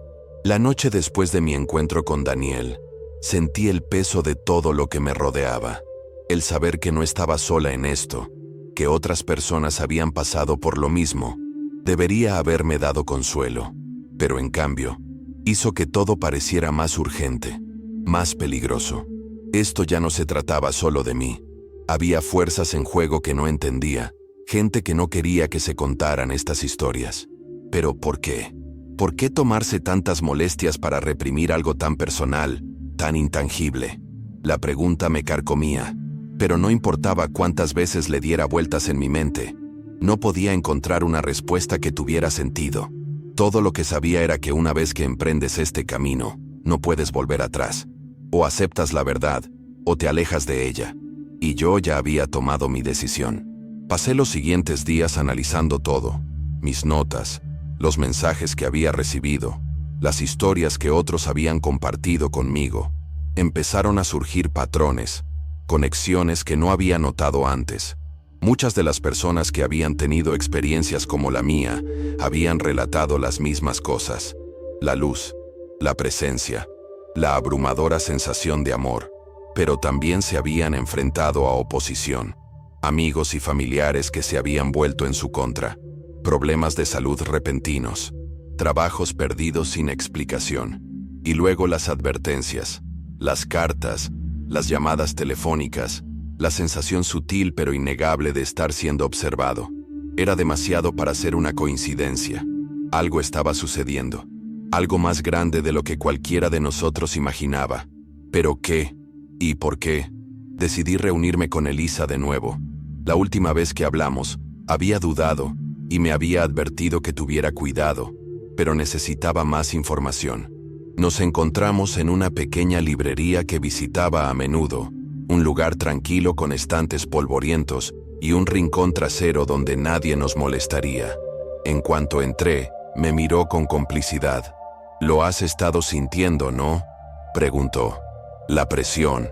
S1: La noche después de mi encuentro con Daniel, sentí el peso de todo lo que me rodeaba. El saber que no estaba sola en esto, que otras personas habían pasado por lo mismo, debería haberme dado consuelo. Pero en cambio, hizo que todo pareciera más urgente, más peligroso. Esto ya no se trataba solo de mí. Había fuerzas en juego que no entendía, gente que no quería que se contaran estas historias. ¿Pero por qué? ¿Por qué tomarse tantas molestias para reprimir algo tan personal, tan intangible? La pregunta me carcomía, pero no importaba cuántas veces le diera vueltas en mi mente. No podía encontrar una respuesta que tuviera sentido. Todo lo que sabía era que una vez que emprendes este camino, no puedes volver atrás. O aceptas la verdad, o te alejas de ella. Y yo ya había tomado mi decisión. Pasé los siguientes días analizando todo, mis notas, los mensajes que había recibido, las historias que otros habían compartido conmigo. Empezaron a surgir patrones, conexiones que no había notado antes. Muchas de las personas que habían tenido experiencias como la mía habían relatado las mismas cosas: la luz, la presencia, la abrumadora sensación de amor, pero también se habían enfrentado a oposición, amigos y familiares que se habían vuelto en su contra, problemas de salud repentinos, trabajos perdidos sin explicación, y luego las advertencias, las cartas, las llamadas telefónicas, la sensación sutil pero innegable de estar siendo observado. Era demasiado para ser una coincidencia. Algo estaba sucediendo, algo más grande de lo que cualquiera de nosotros imaginaba. ¿Pero qué? ¿Y por qué? Decidí reunirme con Elisa de nuevo. La última vez que hablamos, había dudado y me había advertido que tuviera cuidado, pero necesitaba más información. Nos encontramos en una pequeña librería que visitaba a menudo, un lugar tranquilo con estantes polvorientos y un rincón trasero donde nadie nos molestaría. En cuanto entré, me miró con complicidad. «¿Lo has estado sintiendo, no?», preguntó. «La presión,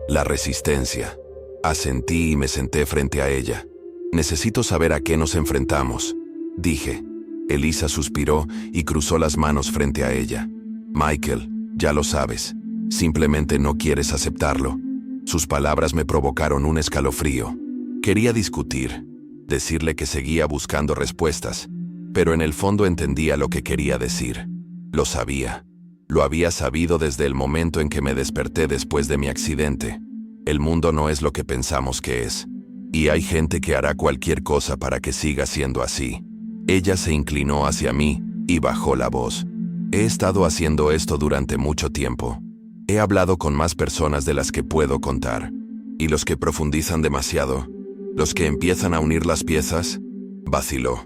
S1: la resistencia». Asentí y me senté frente a ella. «Necesito saber a qué nos enfrentamos», dije. Elisa suspiró y cruzó las manos frente a ella. «Michael, ya lo sabes. Simplemente no quieres aceptarlo». Sus palabras me provocaron un escalofrío. Quería discutir, decirle que seguía buscando respuestas, pero en el fondo entendía lo que quería decir. Lo sabía. Lo había sabido desde el momento en que me desperté después de mi accidente. El mundo no es lo que pensamos que es. Y hay gente que hará cualquier cosa para que siga siendo así. Ella se inclinó hacia mí y bajó la voz. He estado haciendo esto durante mucho tiempo. He hablado con más personas de las que puedo contar. Y los que profundizan demasiado, los que empiezan a unir las piezas, vaciló.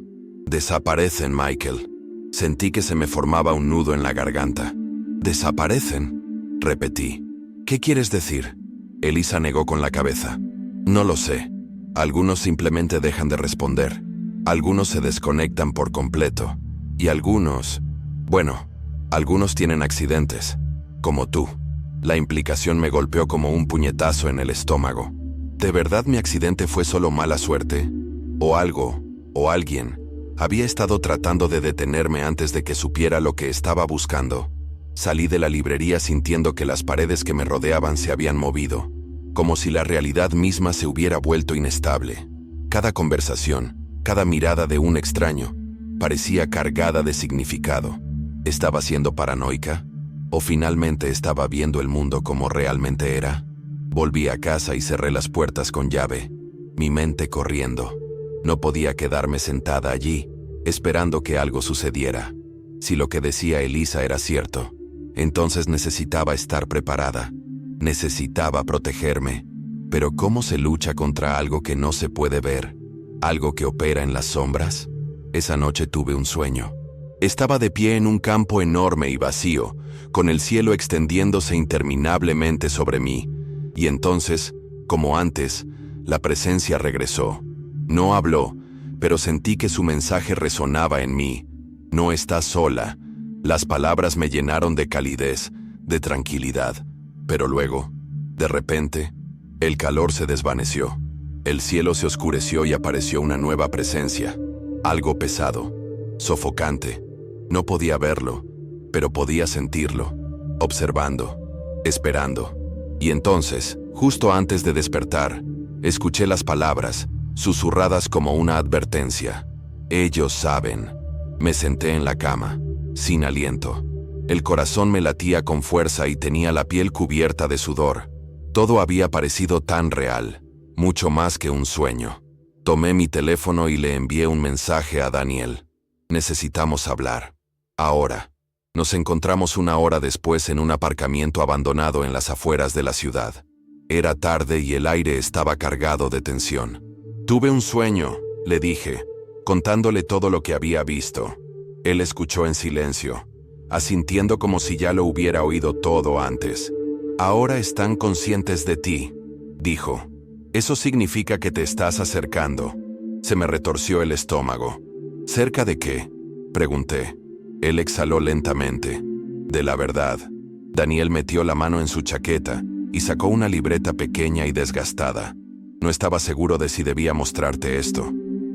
S1: Desaparecen, Michael. Sentí que se me formaba un nudo en la garganta. ¿Desaparecen?, repetí. ¿Qué quieres decir? Elisa negó con la cabeza. No lo sé. Algunos simplemente dejan de responder. Algunos se desconectan por completo. Y algunos... bueno, algunos tienen accidentes. Como tú. La implicación me golpeó como un puñetazo en el estómago. ¿De verdad mi accidente fue solo mala suerte? ¿O algo, o alguien, había estado tratando de detenerme antes de que supiera lo que estaba buscando? Salí de la librería sintiendo que las paredes que me rodeaban se habían movido, como si la realidad misma se hubiera vuelto inestable. Cada conversación, cada mirada de un extraño, parecía cargada de significado. ¿Estaba siendo paranoica? ¿O finalmente estaba viendo el mundo como realmente era? Volví a casa y cerré las puertas con llave, mi mente corriendo. No podía quedarme sentada allí, esperando que algo sucediera. Si lo que decía Elisa era cierto, entonces necesitaba estar preparada. Necesitaba protegerme. Pero ¿cómo se lucha contra algo que no se puede ver? ¿Algo que opera en las sombras? Esa noche tuve un sueño. Estaba de pie en un campo enorme y vacío, con el cielo extendiéndose interminablemente sobre mí. Y entonces, como antes, la presencia regresó. No habló, pero sentí que su mensaje resonaba en mí. No estás sola. Las palabras me llenaron de calidez, de tranquilidad. Pero luego, de repente, el calor se desvaneció. El cielo se oscureció y apareció una nueva presencia, algo pesado, sofocante. No podía verlo, pero podía sentirlo, observando, esperando. Y entonces, justo antes de despertar, escuché las palabras, susurradas como una advertencia. Ellos saben. Me senté en la cama, sin aliento. El corazón me latía con fuerza y tenía la piel cubierta de sudor. Todo había parecido tan real, mucho más que un sueño. Tomé mi teléfono y le envié un mensaje a Daniel. Necesitamos hablar. Ahora. Nos encontramos una hora después en un aparcamiento abandonado en las afueras de la ciudad. Era tarde y el aire estaba cargado de tensión. Tuve un sueño, le dije, contándole todo lo que había visto. Él escuchó en silencio, asintiendo como si ya lo hubiera oído todo antes. Ahora están conscientes de ti, dijo. Eso significa que te estás acercando. Se me retorció el estómago. ¿Cerca de qué?, pregunté. Él exhaló lentamente. De la verdad. Daniel metió la mano en su chaqueta y sacó una libreta pequeña y desgastada. No estaba seguro de si debía mostrarte esto,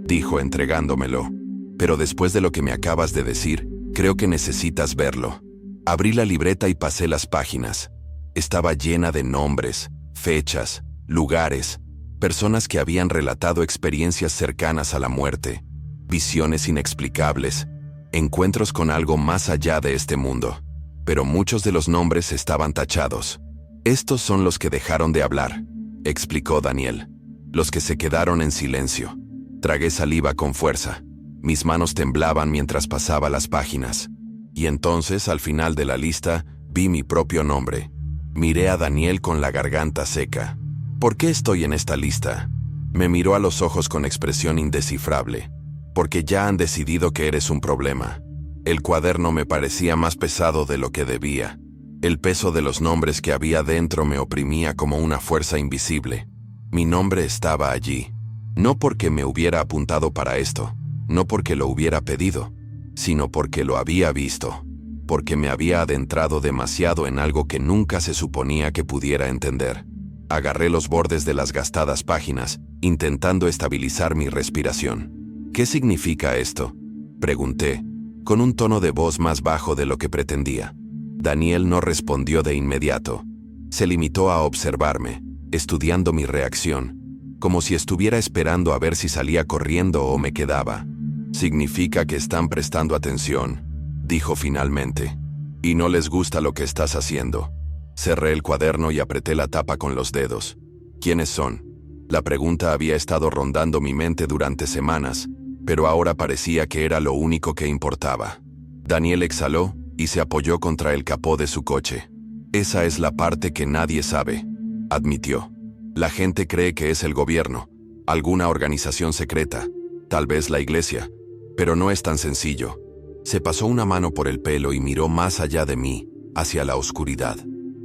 S1: dijo entregándomelo. Pero después de lo que me acabas de decir, creo que necesitas verlo. Abrí la libreta y pasé las páginas. Estaba llena de nombres, fechas, lugares, personas que habían relatado experiencias cercanas a la muerte, visiones inexplicables, encuentros con algo más allá de este mundo. Pero muchos de los nombres estaban tachados. Estos son los que dejaron de hablar, explicó Daniel. Los que se quedaron en silencio. Tragué saliva con fuerza. Mis manos temblaban mientras pasaba las páginas. Y entonces, al final de la lista, vi mi propio nombre. Miré a Daniel con la garganta seca. ¿Por qué estoy en esta lista? Me miró a los ojos con expresión indescifrable. Porque ya han decidido que eres un problema. El cuaderno me parecía más pesado de lo que debía. El peso de los nombres que había dentro me oprimía como una fuerza invisible. Mi nombre estaba allí. No porque me hubiera apuntado para esto, no porque lo hubiera pedido, sino porque lo había visto, porque me había adentrado demasiado en algo que nunca se suponía que pudiera entender. Agarré los bordes de las gastadas páginas, intentando estabilizar mi respiración. ¿Qué significa esto?, pregunté, con un tono de voz más bajo de lo que pretendía. Daniel no respondió de inmediato. Se limitó a observarme, estudiando mi reacción, como si estuviera esperando a ver si salía corriendo o me quedaba. Significa que están prestando atención, dijo finalmente. Y no les gusta lo que estás haciendo. Cerré el cuaderno y apreté la tapa con los dedos. ¿Quiénes son? La pregunta había estado rondando mi mente durante semanas, pero ahora parecía que era lo único que importaba. Daniel exhaló y se apoyó contra el capó de su coche. Esa es la parte que nadie sabe, admitió. La gente cree que es el gobierno, alguna organización secreta, tal vez la iglesia, pero no es tan sencillo. Se pasó una mano por el pelo y miró más allá de mí, hacia la oscuridad.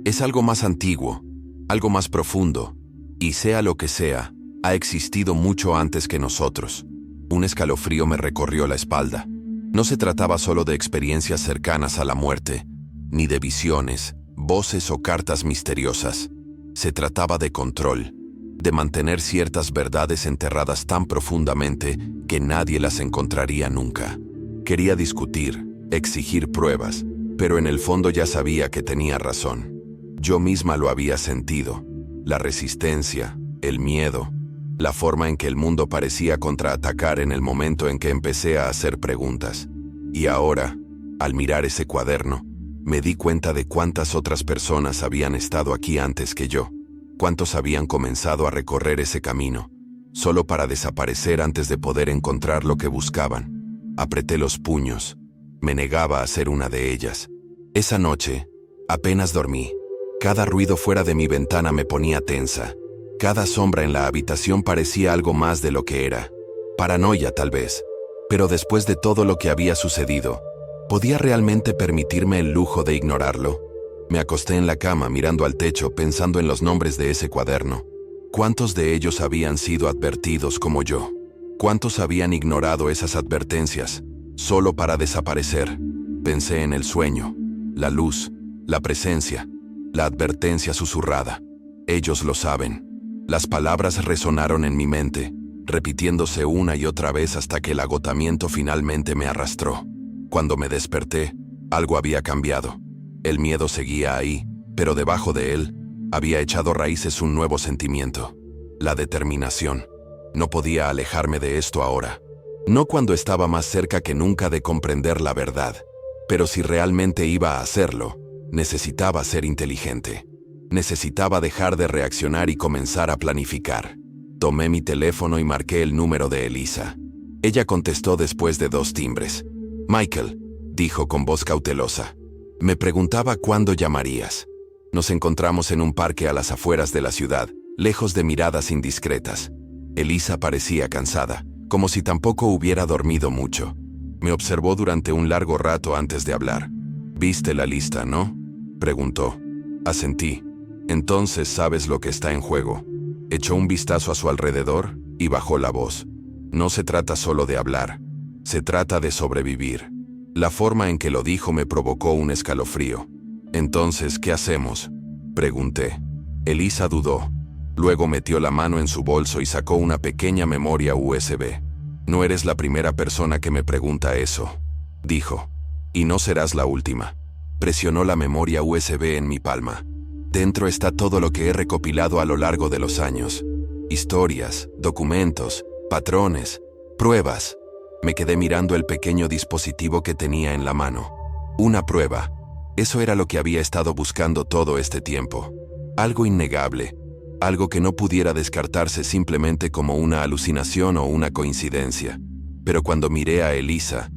S1: Es algo más antiguo, algo más profundo, y sea lo que sea, ha existido mucho antes que nosotros. Un escalofrío me recorrió la espalda. No se trataba solo de experiencias cercanas a la muerte, ni de visiones, voces o cartas misteriosas. Se trataba de control, de mantener ciertas verdades enterradas tan profundamente que nadie las encontraría nunca. Quería discutir, exigir pruebas, pero en el fondo ya sabía que tenía razón. Yo misma lo había sentido. La resistencia, el miedo, la forma en que el mundo parecía contraatacar en el momento en que empecé a hacer preguntas. Y ahora, al mirar ese cuaderno, me di cuenta de cuántas otras personas habían estado aquí antes que yo, cuántos habían comenzado a recorrer ese camino, solo para desaparecer antes de poder encontrar lo que buscaban. Apreté los puños. Me negaba a ser una de ellas. Esa noche, apenas dormí. Cada ruido fuera de mi ventana me ponía tensa. Cada sombra en la habitación parecía algo más de lo que era. Paranoia, tal vez. Pero después de todo lo que había sucedido, ¿podía realmente permitirme el lujo de ignorarlo? Me acosté en la cama mirando al techo pensando en los nombres de ese cuaderno. ¿Cuántos de ellos habían sido advertidos como yo? ¿Cuántos habían ignorado esas advertencias, solo para desaparecer? Pensé en el sueño, la luz, la presencia, la advertencia susurrada. Ellos lo saben. Las palabras resonaron en mi mente, repitiéndose una y otra vez hasta que el agotamiento finalmente me arrastró. Cuando me desperté, algo había cambiado. El miedo seguía ahí, pero debajo de él había echado raíces un nuevo sentimiento: la determinación. No podía alejarme de esto ahora. No cuando estaba más cerca que nunca de comprender la verdad, pero si realmente iba a hacerlo, necesitaba ser inteligente. Necesitaba dejar de reaccionar y comenzar a planificar. Tomé mi teléfono y marqué el número de Elisa. Ella contestó después de 2 timbres. «Michael», dijo con voz cautelosa. «Me preguntaba cuándo llamarías». Nos encontramos en un parque a las afueras de la ciudad, lejos de miradas indiscretas. Elisa parecía cansada, como si tampoco hubiera dormido mucho. Me observó durante un largo rato antes de hablar. «¿Viste la lista, no?», preguntó. Asentí. «Entonces sabes lo que está en juego». Echó un vistazo a su alrededor y bajó la voz. «No se trata solo de hablar, se trata de sobrevivir». La forma en que lo dijo me provocó un escalofrío. «Entonces, ¿qué hacemos?», pregunté. Elisa dudó. Luego metió la mano en su bolso y sacó una pequeña memoria USB. «No eres la primera persona que me pregunta eso», dijo. «Y no serás la última». Presionó la memoria USB en mi palma. Dentro está todo lo que he recopilado a lo largo de los años. Historias, documentos, patrones, pruebas. Me quedé mirando el pequeño dispositivo que tenía en la mano. Una prueba. Eso era lo que había estado buscando todo este tiempo. Algo innegable. Algo que no pudiera descartarse simplemente como una alucinación o una coincidencia. Pero cuando miré a Elisa,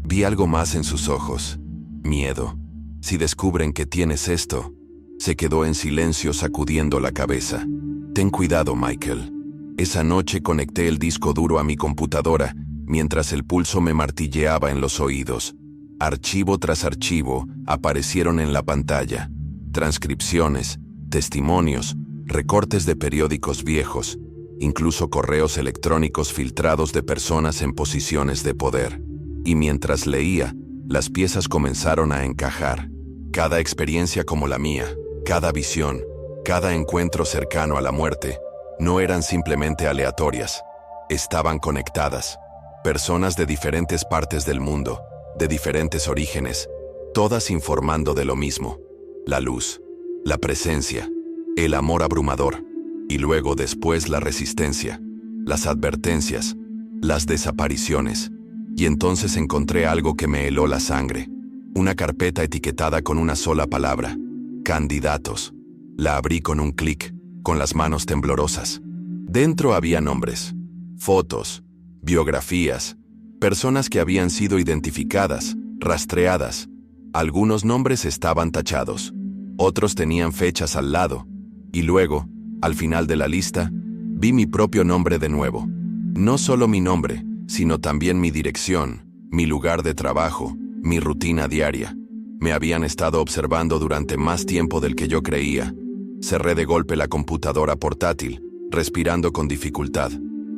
S1: vi algo más en sus ojos. Miedo. Si descubren que tienes esto. Se quedó en silencio sacudiendo la cabeza. «Ten cuidado, Michael». Esa noche conecté el disco duro a mi computadora, mientras el pulso me martilleaba en los oídos. Archivo tras archivo aparecieron en la pantalla. Transcripciones, testimonios, recortes de periódicos viejos, incluso correos electrónicos filtrados de personas en posiciones de poder. Y mientras leía, las piezas comenzaron a encajar. Cada experiencia como la mía, cada visión, cada encuentro cercano a la muerte, no eran simplemente aleatorias. Estaban conectadas. Personas de diferentes partes del mundo, de diferentes orígenes, todas informando de lo mismo: la luz, la presencia, el amor abrumador, y luego después la resistencia, las advertencias, las desapariciones. Y entonces encontré algo que me heló la sangre. Una carpeta etiquetada con una sola palabra: candidatos. La abrí con un clic, con las manos temblorosas. Dentro había nombres, fotos, biografías, personas que habían sido identificadas, rastreadas. Algunos nombres estaban tachados, otros tenían fechas al lado. Y luego, al final de la lista, vi mi propio nombre de nuevo. No solo mi nombre, sino también mi dirección, mi lugar de trabajo, mi rutina diaria. Me habían estado observando durante más tiempo del que yo creía. Cerré de golpe la computadora portátil, respirando con dificultad.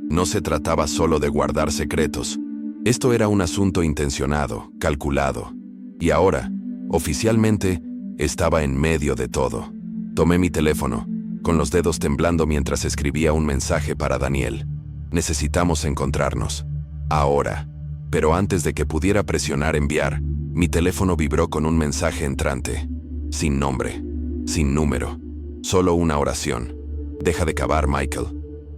S1: No se trataba solo de guardar secretos. Esto era un asunto intencionado, calculado. Y ahora, oficialmente, estaba en medio de todo. Tomé mi teléfono, con los dedos temblando mientras escribía un mensaje para Daniel. «Necesitamos encontrarnos. Ahora». Pero antes de que pudiera presionar enviar, mi teléfono vibró con un mensaje entrante. Sin nombre, sin número, solo una oración. «Deja de cavar, Michael.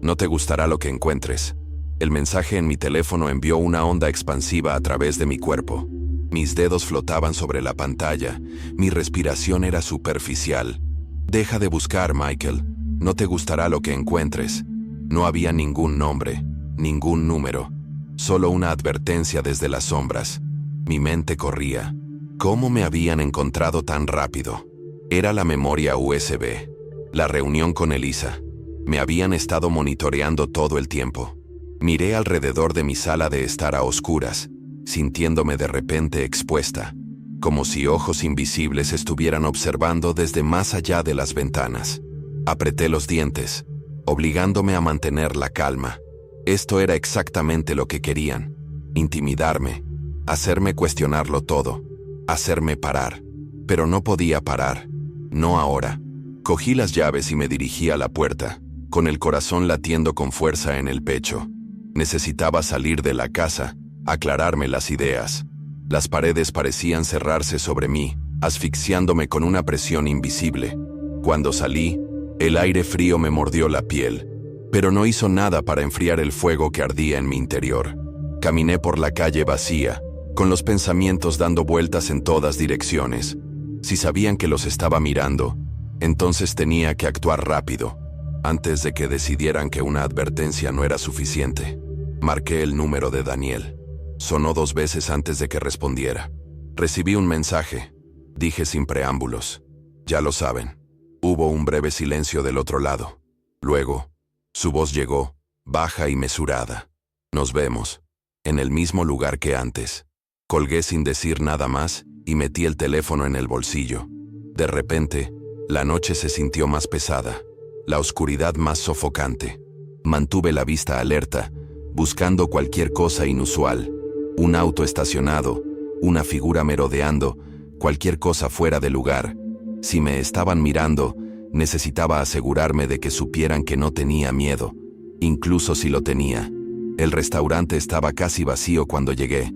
S1: No te gustará lo que encuentres». El mensaje en mi teléfono envió una onda expansiva a través de mi cuerpo. Mis dedos flotaban sobre la pantalla, mi respiración era superficial. «Deja de buscar, Michael. No te gustará lo que encuentres». No había ningún nombre, ningún número. Solo una advertencia desde las sombras. Mi mente corría. ¿Cómo me habían encontrado tan rápido? Era la memoria USB. La reunión con Elisa. Me habían estado monitoreando todo el tiempo. Miré alrededor de mi sala de estar a oscuras, sintiéndome de repente expuesta, como si ojos invisibles estuvieran observando desde más allá de las ventanas. Apreté los dientes, obligándome a mantener la calma. Esto era exactamente lo que querían: intimidarme, hacerme cuestionarlo todo, hacerme parar. Pero no podía parar, no ahora. Cogí las llaves y me dirigí a la puerta. con el corazón latiendo con fuerza en el pecho. Necesitaba salir de la casa, aclararme las ideas. Las paredes parecían cerrarse sobre mí, asfixiándome con una presión invisible. Cuando salí, el aire frío me mordió la piel, pero no hizo nada para enfriar el fuego que ardía en mi interior. Caminé por la calle vacía, con los pensamientos dando vueltas en todas direcciones. Si sabían que los estaba mirando, entonces tenía que actuar rápido, antes de que decidieran que una advertencia no era suficiente. Marqué el número de Daniel. Sonó 2 veces antes de que respondiera. Recibí un mensaje. Dije sin preámbulos. Ya lo saben. Hubo un breve silencio del otro lado. Luego, su voz llegó, baja y mesurada. Nos vemos. En el mismo lugar que antes. Colgué sin decir nada más y metí el teléfono en el bolsillo. De repente, la noche se sintió más pesada, la oscuridad más sofocante. Mantuve la vista alerta, buscando cualquier cosa inusual. Un auto estacionado, una figura merodeando, cualquier cosa fuera de lugar. Si me estaban mirando, necesitaba asegurarme de que supieran que no tenía miedo, incluso si lo tenía. El restaurante estaba casi vacío cuando llegué.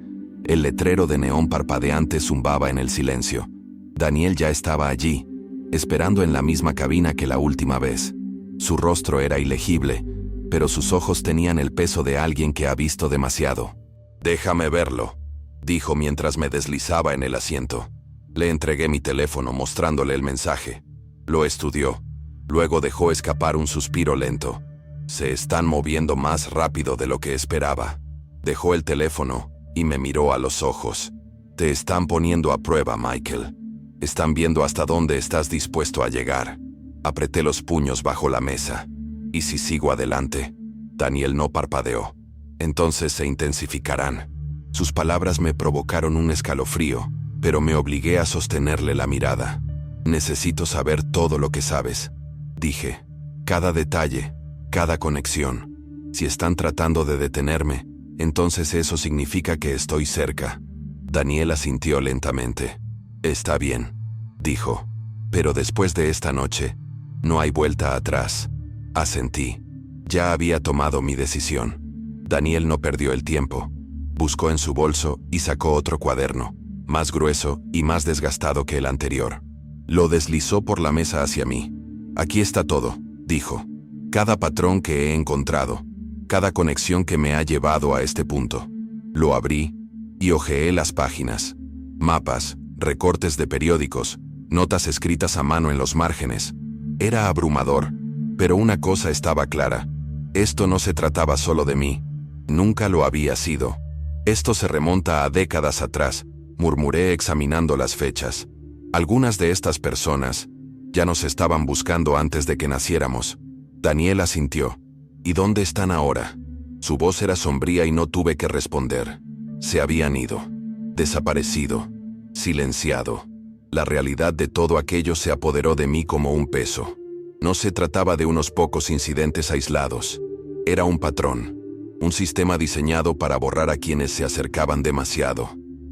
S1: El letrero de neón parpadeante zumbaba en el silencio. Daniel ya estaba allí, esperando en la misma cabina que la última vez. Su rostro era ilegible, pero sus ojos tenían el peso de alguien que ha visto demasiado. «Déjame verlo», dijo mientras me deslizaba en el asiento. Le entregué mi teléfono mostrándole el mensaje. Lo estudió. Luego dejó escapar un suspiro lento. «Se están moviendo más rápido de lo que esperaba». Dejó el teléfono y me miró a los ojos. «Te están poniendo a prueba, Michael. Están viendo hasta dónde estás dispuesto a llegar». Apreté los puños bajo la mesa. «¿Y si sigo adelante?» Daniel no parpadeó. «Entonces se intensificarán». Sus palabras me provocaron un escalofrío, pero me obligué a sostenerle la mirada. «Necesito saber todo lo que sabes», dije. «Cada detalle, cada conexión. Si están tratando de detenerme, entonces eso significa que estoy cerca». Daniel asintió lentamente. «Está bien», dijo. «Pero después de esta noche, no hay vuelta atrás». Asentí. Ya había tomado mi decisión. Daniel no perdió el tiempo. Buscó en su bolso y sacó otro cuaderno, más grueso y más desgastado que el anterior. Lo deslizó por la mesa hacia mí. «Aquí está todo», dijo. «Cada patrón que he encontrado, cada conexión que me ha llevado a este punto». Lo abrí y hojeé las páginas. Mapas, recortes de periódicos, notas escritas a mano en los márgenes. Era abrumador, pero una cosa estaba clara. Esto no se trataba solo de mí. Nunca lo había sido. «Esto se remonta a décadas atrás», murmuré examinando las fechas. «Algunas de estas personas ya nos estaban buscando antes de que naciéramos». Daniel asintió. «¿Y dónde están ahora?» Su voz era sombría y no tuve que responder. Se habían ido. Desaparecido. Silenciado. La realidad de todo aquello se apoderó de mí como un peso. No se trataba de unos pocos incidentes aislados. Era un patrón. Un sistema diseñado para borrar a quienes se acercaban demasiado.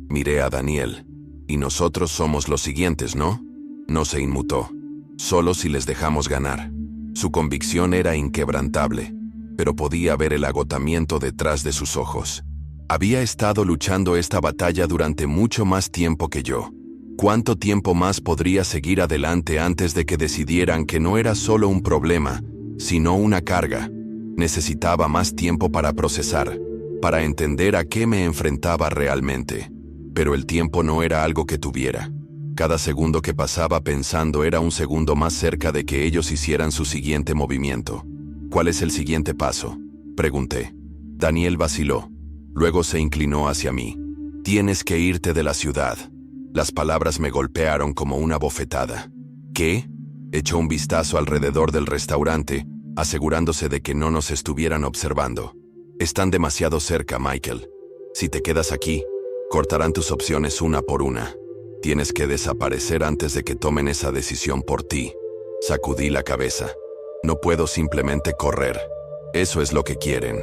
S1: Miré a Daniel. «Y nosotros somos los siguientes, ¿no?» No se inmutó. «Solo si les dejamos ganar». Su convicción era inquebrantable, pero podía ver el agotamiento detrás de sus ojos. Había estado luchando esta batalla durante mucho más tiempo que yo. ¿Cuánto tiempo más podría seguir adelante antes de que decidieran que no era solo un problema, sino una carga? Necesitaba más tiempo para procesar, para entender a qué me enfrentaba realmente. Pero el tiempo no era algo que tuviera. Cada segundo que pasaba pensando era un segundo más cerca de que ellos hicieran su siguiente movimiento. «¿Cuál es el siguiente paso?», pregunté. Daniel vaciló. Luego se inclinó hacia mí. «Tienes que irte de la ciudad». Las palabras me golpearon como una bofetada. «¿Qué?». Echó un vistazo alrededor del restaurante, asegurándose de que no nos estuvieran observando. «Están demasiado cerca, Michael. Si te quedas aquí, cortarán tus opciones una por una. Tienes que desaparecer antes de que tomen esa decisión por ti». Sacudí la cabeza. «No puedo simplemente correr. Eso es lo que quieren».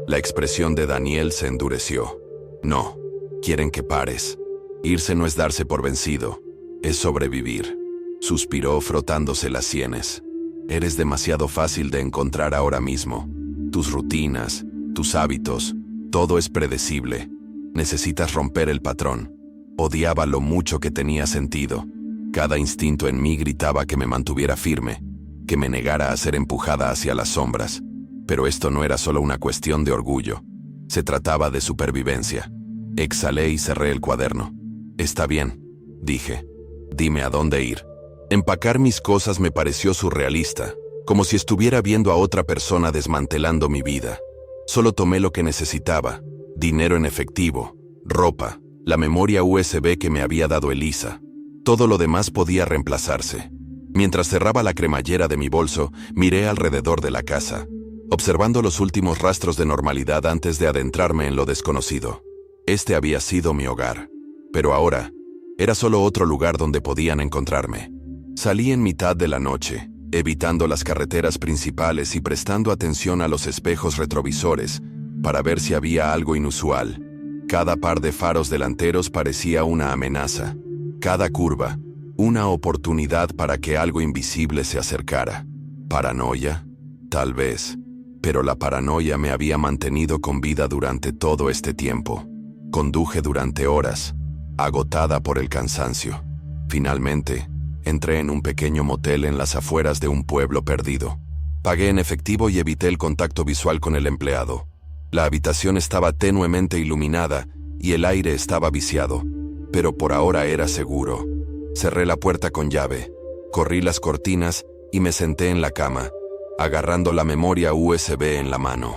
S1: La expresión de Daniel se endureció. «No, quieren que pares. Irse no es darse por vencido, es sobrevivir». Suspiró frotándose las sienes. Eres demasiado fácil de encontrar ahora mismo. Tus rutinas, tus hábitos, todo es predecible. Necesitas romper el patrón. Odiaba lo mucho que tenía sentido. Cada instinto en mí gritaba que me mantuviera firme, que me negara a ser empujada hacia las sombras. Pero esto no era solo una cuestión de orgullo. Se trataba de supervivencia. Exhalé y cerré el cuaderno. Está bien, dije. Dime a dónde ir. Empacar mis cosas me pareció surrealista, como si estuviera viendo a otra persona desmantelando mi vida. Solo tomé lo que necesitaba: dinero en efectivo, ropa, la memoria USB que me había dado Elisa. Todo lo demás podía reemplazarse. Mientras cerraba la cremallera de mi bolso, miré alrededor de la casa, observando los últimos rastros de normalidad antes de adentrarme en lo desconocido. Este había sido mi hogar, pero ahora era solo otro lugar donde podían encontrarme. Salí en mitad de la noche, evitando las carreteras principales y prestando atención a los espejos retrovisores para ver si había algo inusual. Cada par de faros delanteros parecía una amenaza. Cada curva, una oportunidad para que algo invisible se acercara. ¿Paranoia? Tal vez. Pero la paranoia me había mantenido con vida durante todo este tiempo. Conduje durante horas, agotada por el cansancio. Finalmente, entré en un pequeño motel en las afueras de un pueblo perdido. Pagué en efectivo y evité el contacto visual con el empleado. La habitación estaba tenuemente iluminada y el aire estaba viciado, pero por ahora era seguro. Cerré la puerta con llave, corrí las cortinas y me senté en la cama, agarrando la memoria USB en la mano.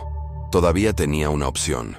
S1: Todavía tenía una opción.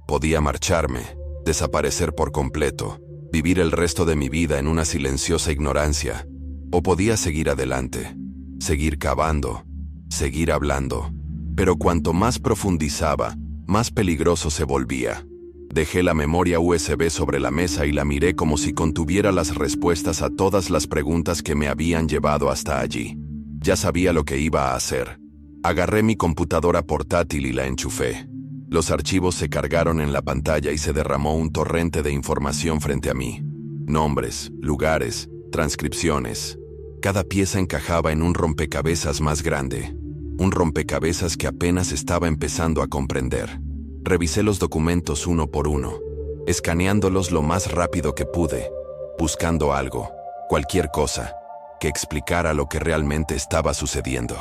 S1: Podía marcharme, desaparecer por completo, vivir el resto de mi vida en una silenciosa ignorancia. O podía seguir adelante, seguir cavando, seguir hablando. Pero cuanto más profundizaba, más peligroso se volvía. Dejé la memoria USB sobre la mesa y la miré como si contuviera las respuestas a todas las preguntas que me habían llevado hasta allí. Ya sabía lo que iba a hacer. Agarré mi computadora portátil y la enchufé. Los archivos se cargaron en la pantalla y se derramó un torrente de información frente a mí. Nombres, lugares, transcripciones. Cada pieza encajaba en un rompecabezas más grande. Un rompecabezas que apenas estaba empezando a comprender. Revisé los documentos uno por uno, escaneándolos lo más rápido que pude, buscando algo, cualquier cosa, que explicara lo que realmente estaba sucediendo.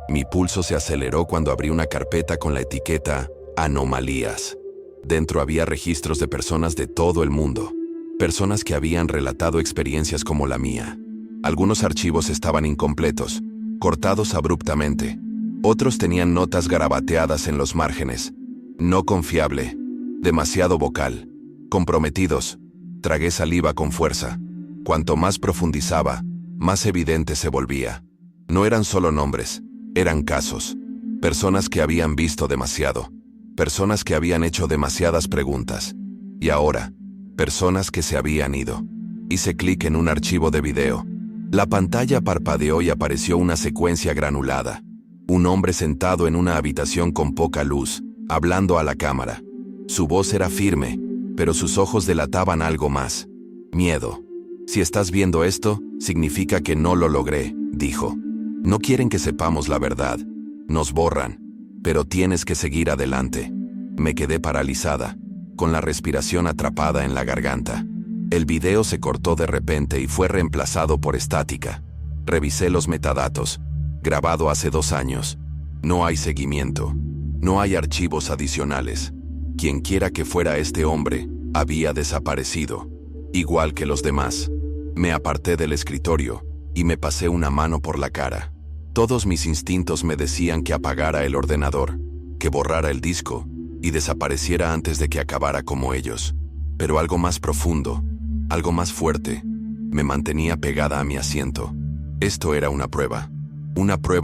S1: Mi pulso se aceleró cuando abrí una carpeta con la etiqueta Anomalías. Dentro había registros de personas de todo el mundo, personas que habían relatado experiencias como la mía. Algunos archivos estaban incompletos, cortados abruptamente. Otros tenían notas garabateadas en los márgenes. No confiable, demasiado vocal, comprometidos. Tragué saliva con fuerza. Cuanto más profundizaba, más evidente se volvía. No eran solo nombres, eran casos. Personas que habían visto demasiado. Personas que habían hecho demasiadas preguntas. Y ahora, personas que se habían ido. Hice clic en un archivo de video. La pantalla parpadeó y apareció una secuencia granulada. Un hombre sentado en una habitación con poca luz, hablando a la cámara. Su voz era firme, pero sus ojos delataban algo más. Miedo. Si estás viendo esto, significa que no lo logré, dijo. No quieren que sepamos la verdad. Nos borran. Pero tienes que seguir adelante. Me quedé paralizada, con la respiración atrapada en la garganta. El video se cortó de repente y fue reemplazado por estática. Revisé los metadatos. Grabado hace 2 años. No hay seguimiento. No hay archivos adicionales. Quienquiera que fuera este hombre, había desaparecido. Igual que los demás. Me aparté del escritorio y me pasé una mano por la cara. Todos mis instintos me decían que apagara el ordenador, que borrara el disco y desapareciera antes de que acabara como ellos. Pero algo más profundo, algo más fuerte, me mantenía pegada a mi asiento. Esto era una prueba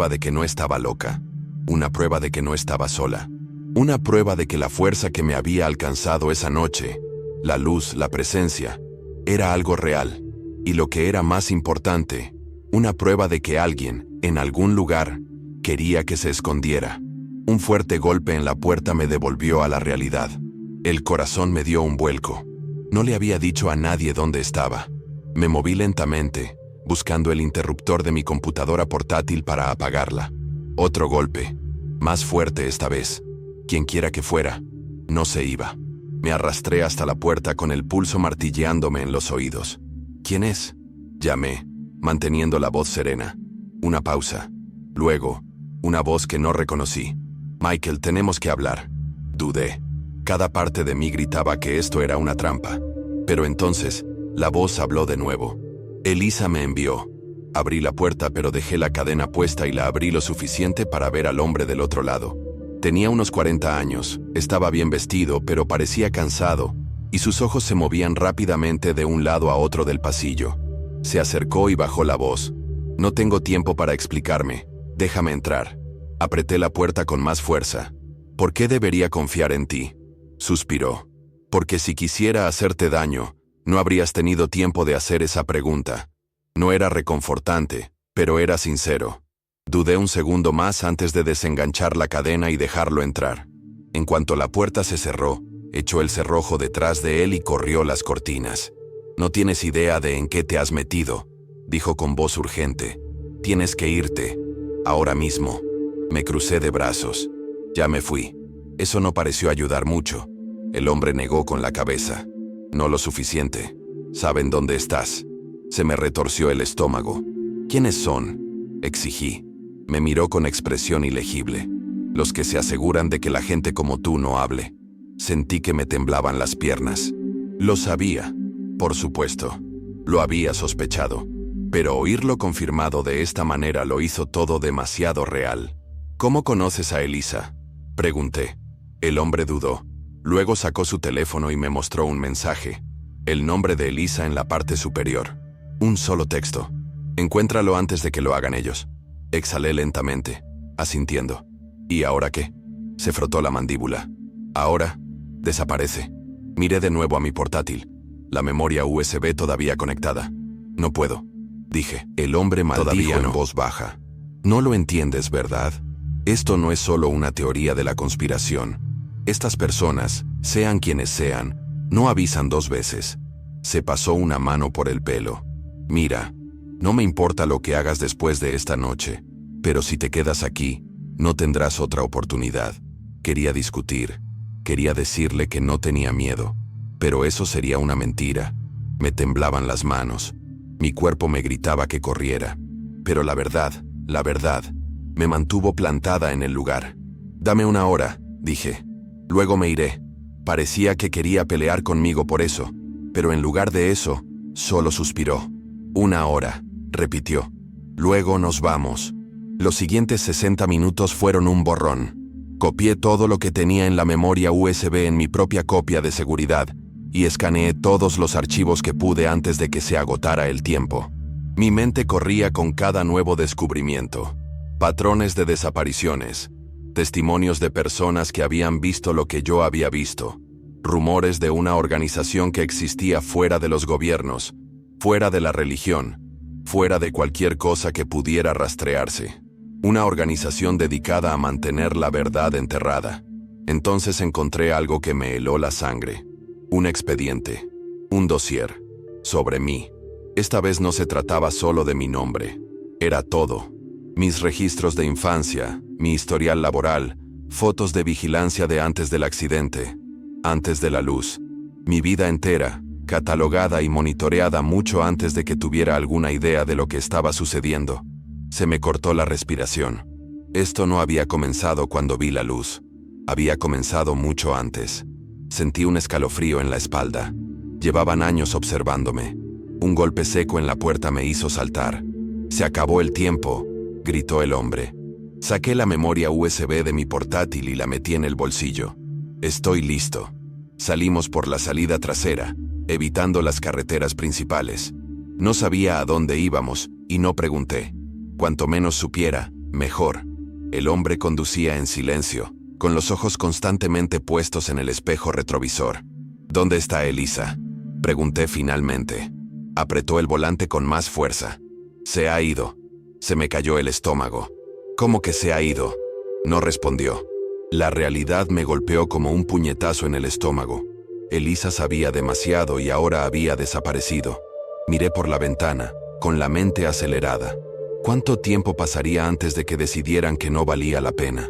S1: de que no estaba loca, una prueba de que no estaba sola, una prueba de que la fuerza que me había alcanzado esa noche, la luz, la presencia, era algo real, y lo que era más importante, una prueba de que alguien, en algún lugar, quería que se escondiera. Un fuerte golpe en la puerta me devolvió a la realidad. El corazón me dio un vuelco. No le había dicho a nadie dónde estaba. Me moví lentamente, buscando el interruptor de mi computadora portátil para apagarla. Otro golpe, más fuerte esta vez. Quienquiera que fuera, no se iba. Me arrastré hasta la puerta con el pulso martilleándome en los oídos. ¿Quién es?, llamé, manteniendo la voz serena. Una pausa. Luego, una voz que no reconocí. Michael, tenemos que hablar. Dudé. Cada parte de mí gritaba que esto era una trampa. Pero entonces, la voz habló de nuevo. Elisa me envió. Abrí la puerta, pero dejé la cadena puesta y la abrí lo suficiente para ver al hombre del otro lado. Tenía unos 40 años, estaba bien vestido, pero parecía cansado, y sus ojos se movían rápidamente de un lado a otro del pasillo. Se acercó y bajó la voz. No tengo tiempo para explicarme. Déjame entrar. Apreté la puerta con más fuerza. ¿Por qué debería confiar en ti?, suspiró. Porque si quisiera hacerte daño, no habrías tenido tiempo de hacer esa pregunta. No era reconfortante, pero era sincero. Dudé un segundo más antes de desenganchar la cadena y dejarlo entrar. En cuanto la puerta se cerró, echó el cerrojo detrás de él y corrió las cortinas. No tienes idea de en qué te has metido, dijo con voz urgente. Tienes que irte. Ahora mismo. Me crucé de brazos. Ya me fui. Eso no pareció ayudar mucho. El hombre negó con la cabeza. No lo suficiente. ¿Saben dónde estás? Se me retorció el estómago. ¿Quiénes son?, exigí. Me miró con expresión ilegible. Los que se aseguran de que la gente como tú no hable. Sentí que me temblaban las piernas. Lo sabía, por supuesto. Lo había sospechado. Pero oírlo confirmado de esta manera lo hizo todo demasiado real. ¿Cómo conoces a Elisa?, pregunté. El hombre dudó. Luego sacó su teléfono y me mostró un mensaje. El nombre de Elisa en la parte superior. Un solo texto. Encuéntralo antes de que lo hagan ellos. Exhalé lentamente, asintiendo. ¿Y ahora qué? Se frotó la mandíbula. Ahora, desaparece. Miré de nuevo a mi portátil. La memoria USB todavía conectada. No puedo, dije. El hombre maldijo en voz baja. No lo entiendes, ¿verdad? Esto no es solo una teoría de la conspiración. Estas personas, sean quienes sean, no avisan dos veces. Se pasó una mano por el pelo. Mira, no me importa lo que hagas después de esta noche, pero si te quedas aquí, no tendrás otra oportunidad. Quería discutir, quería decirle que no tenía miedo, pero eso sería una mentira. Me temblaban las manos, mi cuerpo me gritaba que corriera, pero la verdad, me mantuvo plantada en el lugar. Dame una hora, dije. Luego me iré. Parecía que quería pelear conmigo por eso, pero en lugar de eso, solo suspiró. Una hora, repitió. Luego nos vamos. Los siguientes 60 minutos fueron un borrón. Copié todo lo que tenía en la memoria USB en mi propia copia de seguridad y escaneé todos los archivos que pude antes de que se agotara el tiempo. Mi mente corría con cada nuevo descubrimiento. Patrones de desapariciones, testimonios de personas que habían visto lo que yo había visto, rumores de una organización que existía fuera de los gobiernos, fuera de la religión, fuera de cualquier cosa que pudiera rastrearse. Una organización dedicada a mantener la verdad enterrada. Entonces encontré algo que me heló la sangre. Un expediente, un dossier, sobre mí. Esta vez no se trataba solo de mi nombre. Era todo. Mis registros de infancia, mi historial laboral, fotos de vigilancia de antes del accidente, antes de la luz. Mi vida entera, catalogada y monitoreada mucho antes de que tuviera alguna idea de lo que estaba sucediendo. Se me cortó la respiración. Esto no había comenzado cuando vi la luz. Había comenzado mucho antes. Sentí un escalofrío en la espalda. Llevaban años observándome. Un golpe seco en la puerta me hizo saltar. «Se acabó el tiempo», gritó el hombre. Saqué la memoria USB de mi portátil y la metí en el bolsillo. «Estoy listo». Salimos por la salida trasera, evitando las carreteras principales. No sabía a dónde íbamos y no pregunté. Cuanto menos supiera, mejor. El hombre conducía en silencio, con los ojos constantemente puestos en el espejo retrovisor. «¿Dónde está Elisa?», pregunté finalmente. Apretó el volante con más fuerza. «Se ha ido». Se me cayó el estómago. «¿Cómo que se ha ido?», no respondió. La realidad me golpeó como un puñetazo en el estómago. Elisa sabía demasiado y ahora había desaparecido. Miré por la ventana, con la mente acelerada. ¿Cuánto tiempo pasaría antes de que decidieran que no valía la pena?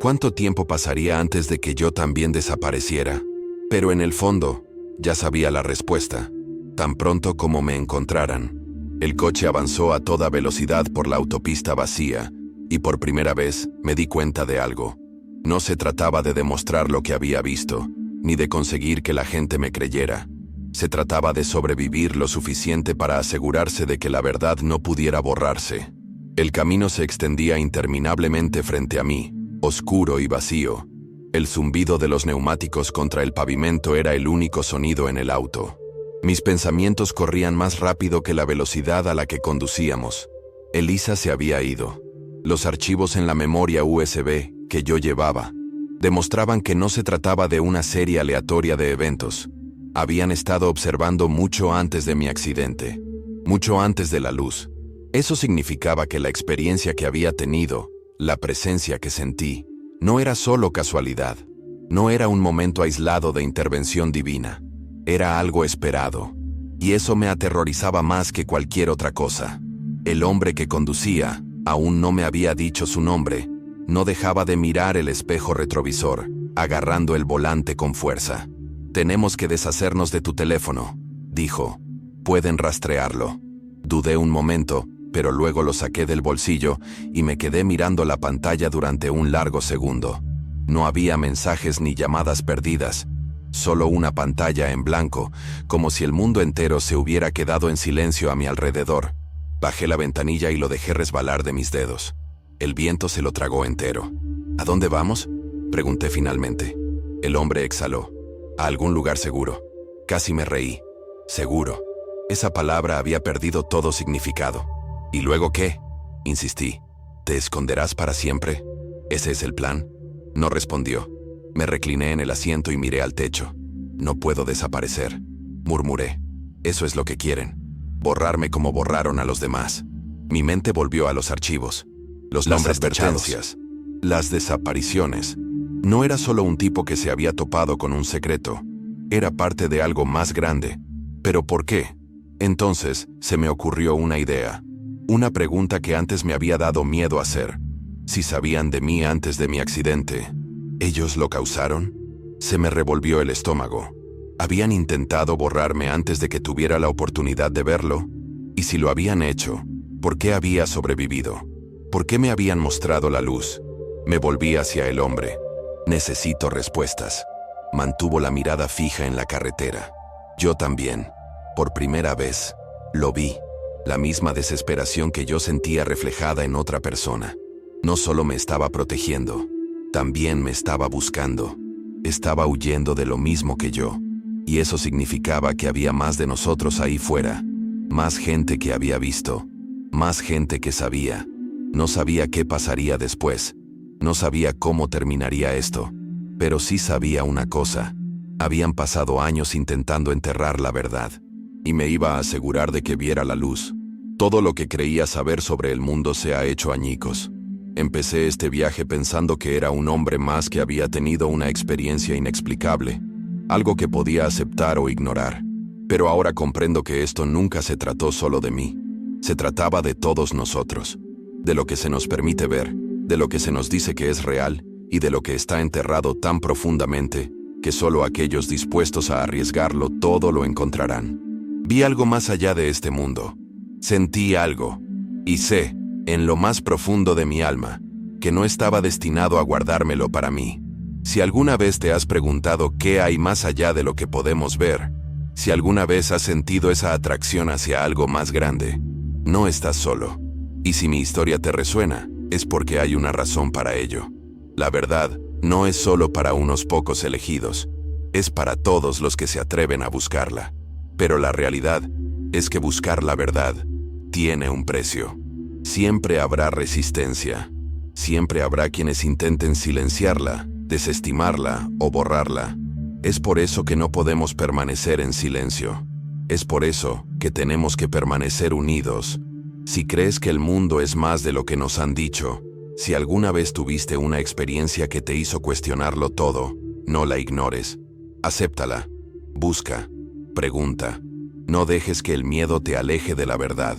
S1: ¿Cuánto tiempo pasaría antes de que yo también desapareciera? Pero en el fondo, ya sabía la respuesta. Tan pronto como me encontraran. El coche avanzó a toda velocidad por la autopista vacía, y por primera vez me di cuenta de algo. No se trataba de demostrar lo que había visto, ni de conseguir que la gente me creyera. Se trataba de sobrevivir lo suficiente para asegurarse de que la verdad no pudiera borrarse. El camino se extendía interminablemente frente a mí, oscuro y vacío. El zumbido de los neumáticos contra el pavimento era el único sonido en el auto. Mis pensamientos corrían más rápido que la velocidad a la que conducíamos. Elisa se había ido. Los archivos en la memoria USB que yo llevaba demostraban que no se trataba de una serie aleatoria de eventos. Habían estado observando mucho antes de mi accidente, mucho antes de la luz. Eso significaba que la experiencia que había tenido, la presencia que sentí, no era solo casualidad. No era un momento aislado de intervención divina. Era algo esperado. Y eso me aterrorizaba más que cualquier otra cosa. El hombre que conducía, aún no me había dicho su nombre, no dejaba de mirar el espejo retrovisor, agarrando el volante con fuerza. «Tenemos que deshacernos de tu teléfono», dijo. «Pueden rastrearlo». Dudé un momento, pero luego lo saqué del bolsillo y me quedé mirando la pantalla durante un largo segundo. No había mensajes ni llamadas perdidas, solo una pantalla en blanco, como si el mundo entero se hubiera quedado en silencio a mi alrededor. Bajé la ventanilla y lo dejé resbalar de mis dedos. El viento se lo tragó entero. «¿A dónde vamos?», pregunté finalmente. El hombre exhaló. «A algún lugar seguro». Casi me reí. «Seguro». Esa palabra había perdido todo significado. «¿Y luego qué?», insistí. «¿Te esconderás para siempre? ¿Ese es el plan?». No respondió. Me recliné en el asiento y miré al techo. «No puedo desaparecer», murmuré. «Eso es lo que quieren. Borrarme como borraron a los demás». Mi mente volvió a los archivos. Las advertencias, las desapariciones. No era solo un tipo que se había topado con un secreto. Era parte de algo más grande. ¿Pero por qué? Entonces se me ocurrió una idea. Una pregunta que antes me había dado miedo hacer. Si sabían de mí antes de mi accidente, ¿ellos lo causaron? Se me revolvió el estómago. ¿Habían intentado borrarme antes de que tuviera la oportunidad de verlo? Y si lo habían hecho, ¿por qué había sobrevivido? ¿Por qué me habían mostrado la luz? Me volví hacia el hombre. «Necesito respuestas». Mantuvo la mirada fija en la carretera. Yo también. Por primera vez, lo vi. La misma desesperación que yo sentía reflejada en otra persona. No solo me estaba protegiendo, también me estaba buscando. Estaba huyendo de lo mismo que yo. Y eso significaba que había más de nosotros ahí fuera. Más gente que había visto. Más gente que sabía. No sabía qué pasaría después. No sabía cómo terminaría esto. Pero sí sabía una cosa. Habían pasado años intentando enterrar la verdad. Y me iba a asegurar de que viera la luz. Todo lo que creía saber sobre el mundo se ha hecho añicos. Empecé este viaje pensando que era un hombre más que había tenido una experiencia inexplicable. Algo que podía aceptar o ignorar. Pero ahora comprendo que esto nunca se trató solo de mí. Se trataba de todos nosotros. De lo que se nos permite ver, de lo que se nos dice que es real y de lo que está enterrado tan profundamente que solo aquellos dispuestos a arriesgarlo todo lo encontrarán. Vi algo más allá de este mundo. Sentí algo. Y sé, en lo más profundo de mi alma, que no estaba destinado a guardármelo para mí. Si alguna vez te has preguntado qué hay más allá de lo que podemos ver, si alguna vez has sentido esa atracción hacia algo más grande, no estás solo. Y si mi historia te resuena, es porque hay una razón para ello. La verdad no es solo para unos pocos elegidos, es para todos los que se atreven a buscarla. Pero la realidad es que buscar la verdad tiene un precio. Siempre habrá resistencia. Siempre habrá quienes intenten silenciarla, desestimarla o borrarla. Es por eso que no podemos permanecer en silencio. Es por eso que tenemos que permanecer unidos. Si crees que el mundo es más de lo que nos han dicho, si alguna vez tuviste una experiencia que te hizo cuestionarlo todo, no la ignores. Acéptala. Busca. Pregunta. No dejes que el miedo te aleje de la verdad.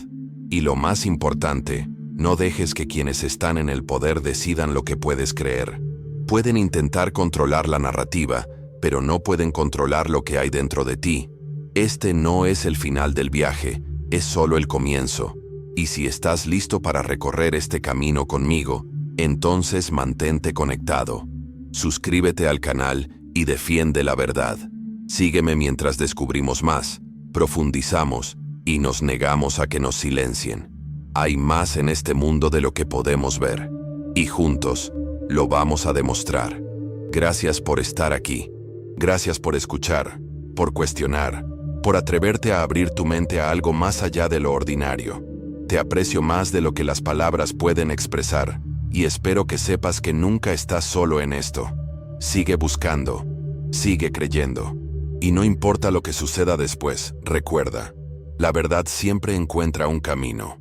S1: Y lo más importante, no dejes que quienes están en el poder decidan lo que puedes creer. Pueden intentar controlar la narrativa, pero no pueden controlar lo que hay dentro de ti. Este no es el final del viaje, es solo el comienzo. Y si estás listo para recorrer este camino conmigo, entonces mantente conectado. Suscríbete al canal y defiende la verdad. Sígueme mientras descubrimos más, profundizamos y nos negamos a que nos silencien. Hay más en este mundo de lo que podemos ver. Y juntos, lo vamos a demostrar. Gracias por estar aquí. Gracias por escuchar, por cuestionar, por atreverte a abrir tu mente a algo más allá de lo ordinario. Te aprecio más de lo que las palabras pueden expresar, y espero que sepas que nunca estás solo en esto. Sigue buscando, sigue creyendo. Y no importa lo que suceda después, recuerda, la verdad siempre encuentra un camino.